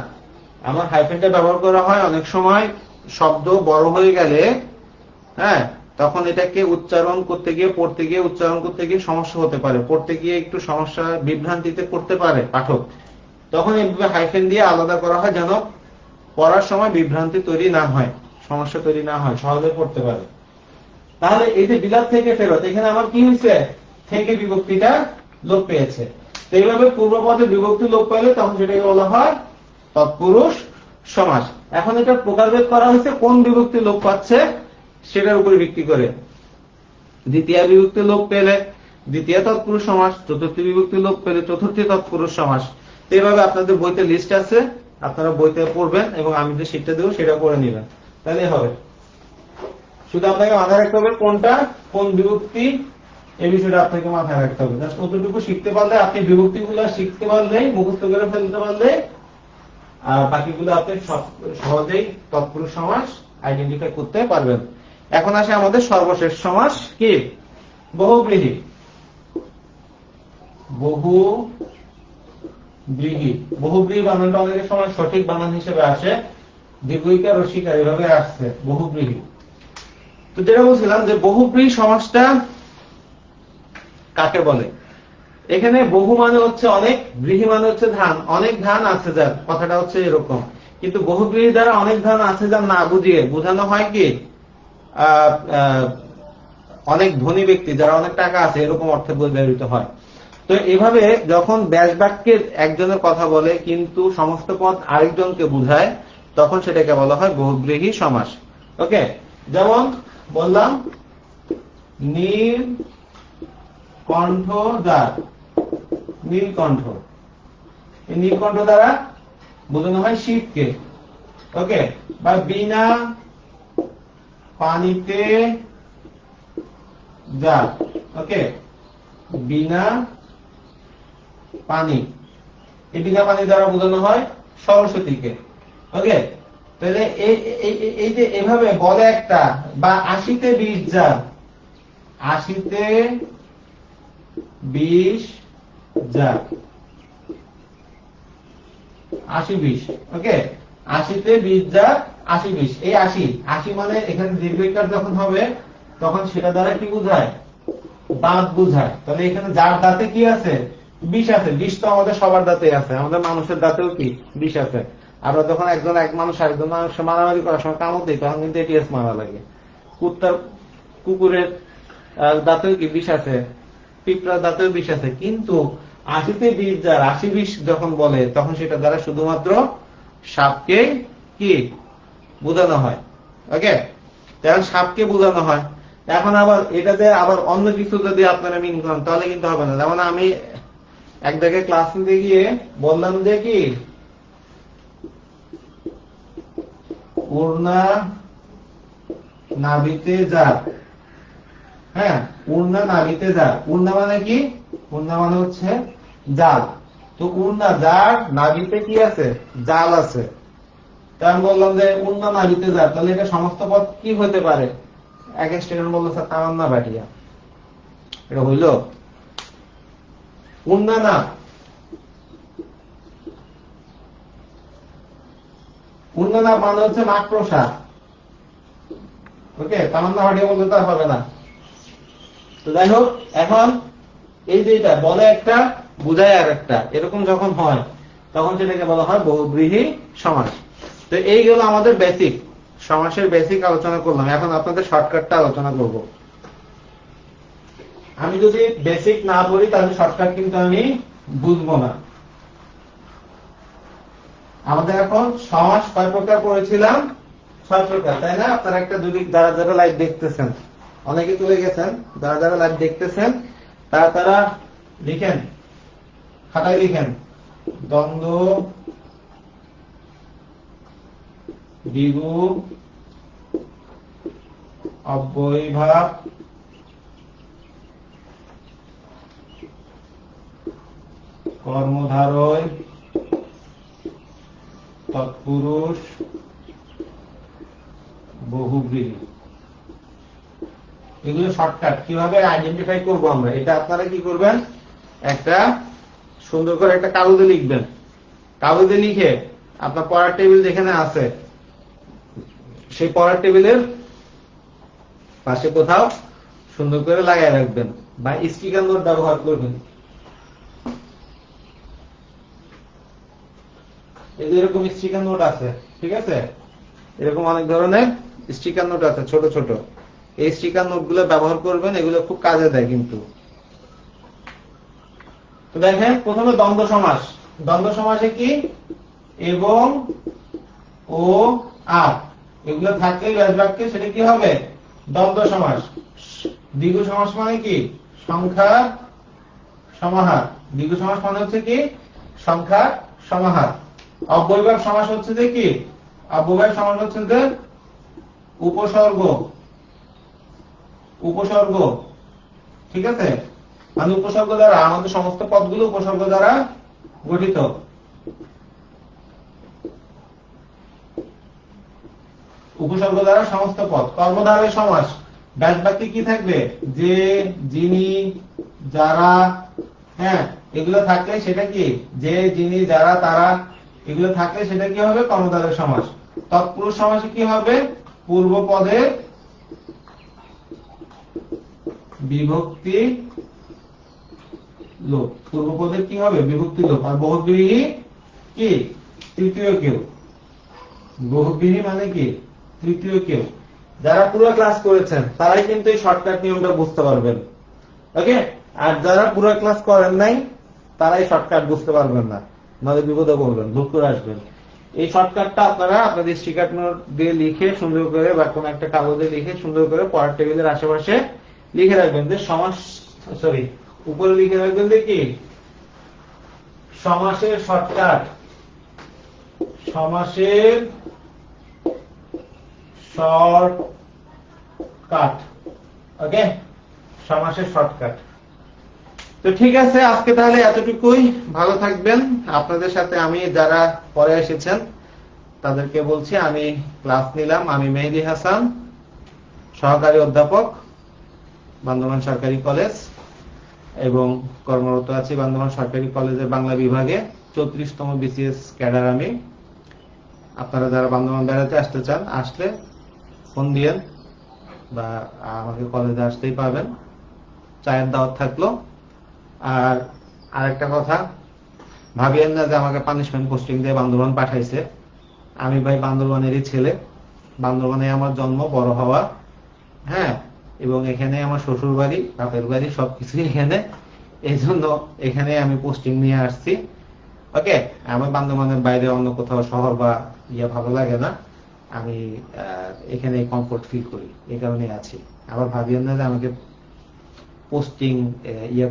আমার হাইফেনটা ব্যবহার করা হয় অনেক সময় শব্দ বড় হয়ে গেলে, হ্যাঁ, তখন এটাকে উচ্চারণ করতে গিয়ে, পড়তে গিয়ে, উচ্চারণ করতে গিয়ে সমস্যা হতে পারে, পড়তে গিয়ে একটু সমস্যা, বিভ্রান্তিতে পড়তে পারে পাঠক। তখন এইভাবে হাইফেন দিয়ে আলাদা করা হয়, যেন পড়ার সময় বিভ্রান্তি তৈরি না হয়, সমস্যা তৈরি না হয়, সহজে পড়তে পারে। তাহলে এই যে বিলাত থেকে ফেরত, এখানে আমার কি হয়েছে, থেকে বিভক্তিটা লোপ পেয়েছে। এইভাবে পূর্বপদে বিভক্তি লোপ পেলে তখন সেটাকে বলা হয় তৎপুরুষ সমাস। এখন এটা প্রকারভেদ করা হয়েছে কোন বিভক্তি লোপ পাচ্ছে সেটার উপর ভিত্তি করে। দ্বিতীয় বিভক্তি লোপ পেলে দ্বিতীয় তৎপুরুষ সমাস, চতুর্থী বিভক্তি লোপ পেলে চতুর্থী তৎপুরুষ সমাস। এইভাবে আপনাদের বইতে লিস্ট আছে, আপনারা বইতে পড়বেন এবং আমি যে শিখতে দেবো সেটা পড়ে নেবেন, তাহলে হবে। শুধু আপনাকে মাথায় রাখতে হবে কোনটা কোন বিভক্তি, এই বিষয়টা আপনাকে মাথায় রাখতে হবে। জাস্ট কতটুকু শিখতে পারলে, আপনি বিভক্তিগুলো শিখতে পারলে, মুখস্থ করে ফেলতে পারলে, আর বাকিগুলো আপনি সহজেই তৎপুরুষ সমাস আইডেন্টিফাই করতে পারবেন। এখন আসে আমাদের সর্বশেষ সমাস কি, বহুব্রীহি। বহুব্রীহি, বহুব্রীহি বানানটা অনেকের সময় সঠিক বানান হিসেবে আসে, দীর্ঘইকার রসিকার এভাবে আসছে বহুব্রীহি। তো যেটা বলছিলাম যে বহুব্রীহি সমাসটা কাকে বলে। এখানে বহু মানে হচ্ছে অনেক, ব্রীহি মানে হচ্ছে ধান, অনেক ধান আছে যার, কথাটা হচ্ছে এরকম। কিন্তু বহুব্রীহি দ্বারা অনেক ধান আছে যার না বুঝিয়ে বোঝানো হয় কি অনেক ধনী ব্যক্তি যারা অনেক টাকা আছে, এরকম অর্থে ব্যবহৃত হয়। তো এভাবে যখন ব্যাস বাক্যের একজনের কথা বলে কিন্তু সমস্ত পদ আরেকজনকে বুঝায়, তখন সেটাকে বলা হয় বহুব্রীহি সমাস। ওকে, যেমন বললাম নীলকণ্ঠ যার, নীলকণ্ঠ, এই নীলকণ্ঠ দ্বারা বোঝানো হয় শীতকে। ওকে, বা বিনা পানিতে যা, ওকে, বিনা পানি, এই বিনা পানি দ্বারা বোঝানো হয় সরস্বতীকে। ওকে, তাহলে এই যে এভাবে বলে একটা, বা 80তে 20 যার, 80তে 20 যার, 80-20, ওকে, 80তে 20 যার, 80-20, এই 80 মানে এখানে দীর্ঘইকার যখন হবে তখন সেটা দ্বারা কি বোঝায়, দাঁত বোঝায়। তাহলে এখানে যার দাঁতে কি আছে, 20 আছে। 20 তো আমাদের সবার দাঁতে আছে, আমাদের মানুষের দাঁতেও কি 20 আছে। আমরা যখন এক মানুষ আরেকজন মানুষের মারামারি করার সময় কামড় দিই তখন কিন্তু এটিএস মারা লাগে। কুকুরের দাঁতেও কি বিষ আছে, পিঁপড়ার দাঁতেও বিষ আছে, কিন্তু 80-তে 20 যার 80-20 যখন বলে তখন সেটা দ্বারা শুধুমাত্র সাপকে কি বোঝানো হয়। ওকে, তখন সাপকে বোঝানো হয়। এখন আবার এটাতে আবার অন্য কিছু যদি আপনারা মিন করেন তাহলে কিন্তু হবে না। যেমন আমি এক জায়গায় ক্লাস নিতে গিয়ে বললাম যে কি উড়না নাভিতে যাক, হ্যাঁ উড়না নাভিতে যাক। উড়না মানে কি? উড়না মানে হচ্ছে জাল। তো উড়না যার নাভিতে কি আছে? জাল আছে। তা আমি বললাম যে উড়না নাভিতে যাক, তাহলে এটা সমস্ত পদ কি হতে পারে? এক স্টুডেন্ট বললো স্যার তামান্না ভাটিয়া। এটা হইল উড়না না, উড়না না মানে হচ্ছে মাকড়সা। ওকে, তামান্না ভাটিয়া বলতে তো হবে না। তো যাই হোক, এখন এই যে এটা বলে একটা বুঝায় আর একটা, এরকম যখন হয় তখন সেটাকে বলা হয় বহুব্রীহি সমাস। তো এই গেল আমাদের বেসিক সমাসের বেসিক আলোচনা করলাম। এখন আপনাদের শর্টকাটটা আলোচনা করব। আমি যদি বেসিক না পড়ি তাহলে শর্টকাট কিন্তু আমি বুঝবো না। আমাদের এখন সমাস কয় প্রকার পড়েছিলাম? 6 প্রকার, তাই না? আপনারা একটা যদি যারা যারা লাইভ দেখতেছেন, অনেকে চলে গেছেন, যারা যারা লাইভ দেখতেছেন তারা লিখেন, খাতায় লিখেন দ্বন্দ্ব, দ্বিগু, অব্যয়ীভাব, কর্মধারয়, তৎপুরুষ, বহুব্রীহি। এগুলো শর্টকাট। কিভাবে আইডেন্টিফাই করবো আমরা, এটা আপনারা কি করবেন, একটা সুন্দর করে একটা কাগজে লিখবেন। কাগজে লিখে আপনার পড়ার টেবিল যেখানে আছে সেই পড়ার টেবিলের পাশে কোথাও সুন্দর করে লাগাই রাখবেন, বা স্টিকার নোট ব্যবহার করবেন। এরকম স্টিকার নোট আছে, ঠিক আছে? এরকম অনেক ধরনের স্টিকার নোট আছে ছোট ছোট। এই স্টিকার নোট গুলো ব্যবহার করবেন, এগুলো খুব কাজে দেয় কিন্তু। তো দেখেন, প্রথমে দ্বন্দ্ব সমাস। দ্বন্দ্ব সমাসে কি এবং ও আর এগুলো থাকলে ব্যাস বাক্যে সেটা কি হবে? দ্বন্দ্ব সমাস। দ্বিগু সমাস মানে কি? সংখ্যা সমাহার। দ্বিগু সমাস মানে হচ্ছে কি? সংখ্যা সমাহার। অব্যয়ভাব সমাস হচ্ছে যে কি? অব্যয়ভাব সমাস হচ্ছে যে উপসর্গ। উপসর্গ, ঠিক আছে? মানে উপসর্গ দ্বারা, আমাদের সমস্ত পদগুলো উপসর্গ দ্বারা গঠিত। উপসর্গ দ্বারা সমস্ত পদ। কর্মধারয় সমাস, ব্যাস বাক্যে কি থাকবে? যে, যিনি, যারা, হ্যাঁ এগুলো থাকলে সেটা কি? যে, যিনি, যারা, তারা, এগুলো থাকলে সেটা কি হবে? কর্মধারয় সমাস। তৎপুরুষ সমাসে কি হবে? পূর্ব পদের বিভক্তি লোপ। পূর্ব পদের কি হবে? বিভক্তি লোপ। আর বহুব্রীহি কি? তৃতীয় কেউ। বহুব্রীহি মানে কি? তৃতীয় কেউ। যারা পুরো ক্লাস করেছেন তারাই কিন্তু এই শর্টকাট নিয়মটা বুঝতে পারবেন। ওকে, আর যারা পুরো ক্লাস করেন নাই তারাই শর্টকাট বুঝতে পারবেন না, নাহলে বিপদে পড়বেন, ভুল করে আসবেন। এই শর্টকাটটা আপনারা আপনাদের স্টিকার নোট দিয়ে লিখে সুন্দর করে, বা কোনো একটা কাগজে লিখে সুন্দর করে পড়ার টেবিলের আশেপাশে লিখে রাখবেন যে সমাস, সরি উপরে লিখে রাখবেন যে কি? সমাসের শর্টকাট। সমাসের শর্টকাট। ওকে, সমাসের শর্টকাট। তো ঠিক আছে, আজকে তাহলে এতটুকুই। ভালো থাকবেন। আপনাদের সাথে আমি যারা পরে এসেছেন তাদেরকে বলছি আমি ক্লাস নিলাম। আমি মেহেদী হাসান, সহকারী অধ্যাপক, বান্দরবান সরকারি কলেজ, এবং কর্মরত আছি বান্দরবান সরকারি কলেজের বাংলা বিভাগে। 34তম বিসিএস ক্যাডার আমি। আপনারা যারা বান্দরবান বেড়াতে আসতে চান, আসলে ফোন দিয়েন, বা আমাকে কলেজে আসতেই পাবেন। চায়ের দাওয়াত থাকলো। আর আরেকটা কথা, ভাবিয়েন না যে আমাকে পানিশমেন্ট পোস্টিং দিয়ে বান্দরবান পাঠাইছে। আমি ভাই বান্দরবানেরই ছেলে, বান্দরবানে আমার জন্ম, বড় হওয়া, হ্যাঁ, এবং এখানে আমার শ্বশুর বাড়ি, বাপের বাড়ি, সবকিছু এখানে। এই জন্য এখানে আমি পোস্টিং নিয়ে আসছি। ওকে, আমার বান্দরবানের বাইরে অন্য কোথাও শহর বা ভালো লাগে না। আমি এখানে কমফোর্ট ফিল করি, এই কারণে আছি। আবার ভাবিয়েন না যে আমাকে পোস্টিং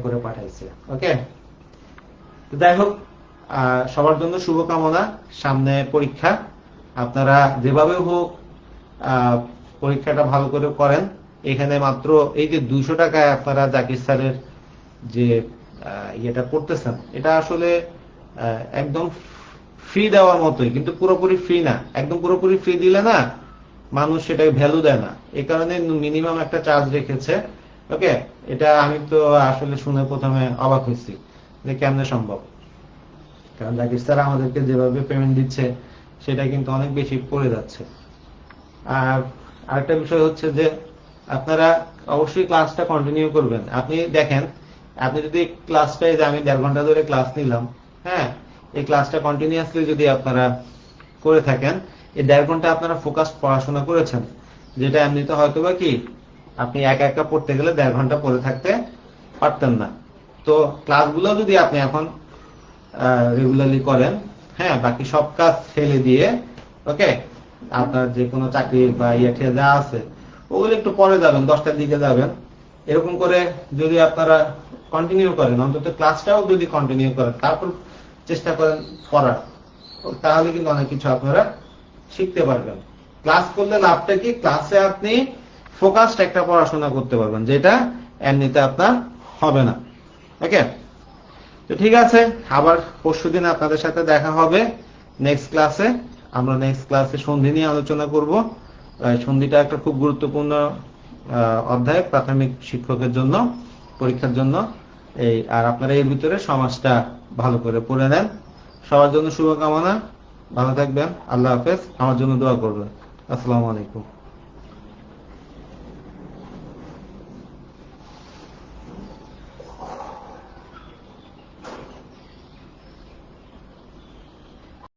করে পাঠাইছে। ওকে, যাই হোক, সবার জন্য শুভকামনা। সামনে পরীক্ষা, আপনারা যেভাবে হোক পরীক্ষাটা ভালো করে করেন। এখানে মাত্র এই যে 200 টাকায় আপনারা জাকির স্যারের যে ইয়েটা করতেছেন, এটা আসলে একদম ফ্রি দেওয়ার মতোই, কিন্তু পুরোপুরি ফ্রি না। একদম পুরোপুরি ফ্রি দিলে না মানুষ সেটাকে ভ্যালু দেয় না, এই কারণে মিনিমাম একটা চার্জ রেখেছে। ওকে, এটা আমি তো আসলে শুনে প্রথমে অবাক হয়েছি যে কেমনে সম্ভব, কারণ জাকির স্যার আমাদেরকে যেভাবে পেমেন্ট দিচ্ছে সেটা কিন্তু অনেক বেশি পড়ে যাচ্ছে। আর আরেকটা বিষয় হচ্ছে যে আপনারা অবশ্যই ক্লাসটা কন্টিনিউ করবেন। আপনি দেখেন, আপনি যদি ক্লাসটা, যে আমি 1.5 ঘন্টা ধরে ক্লাস নিলাম, হ্যাঁ, এই ক্লাসটা কন্টিনিউয়াসলি যদি আপনারা করে থাকেন, এই 1.5 ঘন্টা আপনারা ফোকাস পড়াশোনা করেছেন, যেটা এমনিতে হয়তো বা কি আপনি একা একা পড়তে গেলে 1.5 ঘন্টা পড়ে থাকতে পারতেন না। তো ক্লাসগুলো যদি আপনি এখন রেগুলারলি করেন, হ্যাঁ, বাকি সব কাজ ফেলে দিয়ে, ওকে, আপনার যে কোনো চাকরি বা যা আছে ওগুলো একটু পরে যাবেন, 10টার দিকে যাবেন, এরকম করে যদি আপনারা কন্টিনিউ করেন, অন্তত ক্লাসটাও যদি কন্টিনিউ করেন, তারপর চেষ্টা করেন পড়ার, তাহলে কিন্তু অনেক কিছু আপনারা শিখতে পারবেন। ক্লাস করলে লাভটা কি, ক্লাসে আপনি ফোকাসড একটা পড়াশোনা করতে পারবেন, যেটা এমনিতে আপনার হবে না। ওকে, তো ঠিক আছে, আবার পরশুদিন আপনাদের সাথে দেখা হবে নেক্সট ক্লাসে। আমরা নেক্সট ক্লাসে সন্ধি নিয়ে আলোচনা করব। সন্ধিটা একটা খুব গুরুত্বপূর্ণ অধ্যায় প্রাথমিক শিক্ষকের জন্য, পরীক্ষার জন্য। আর আপনারা এর ভিতরে সমাজটা ভালো করে পড়ে নেন। সবার জন্য শুভকামনা, ভালো থাকবেন, আল্লাহ হাফেজ, আমার জন্য দোয়া করবেন। আসসালামু আলাইকুম।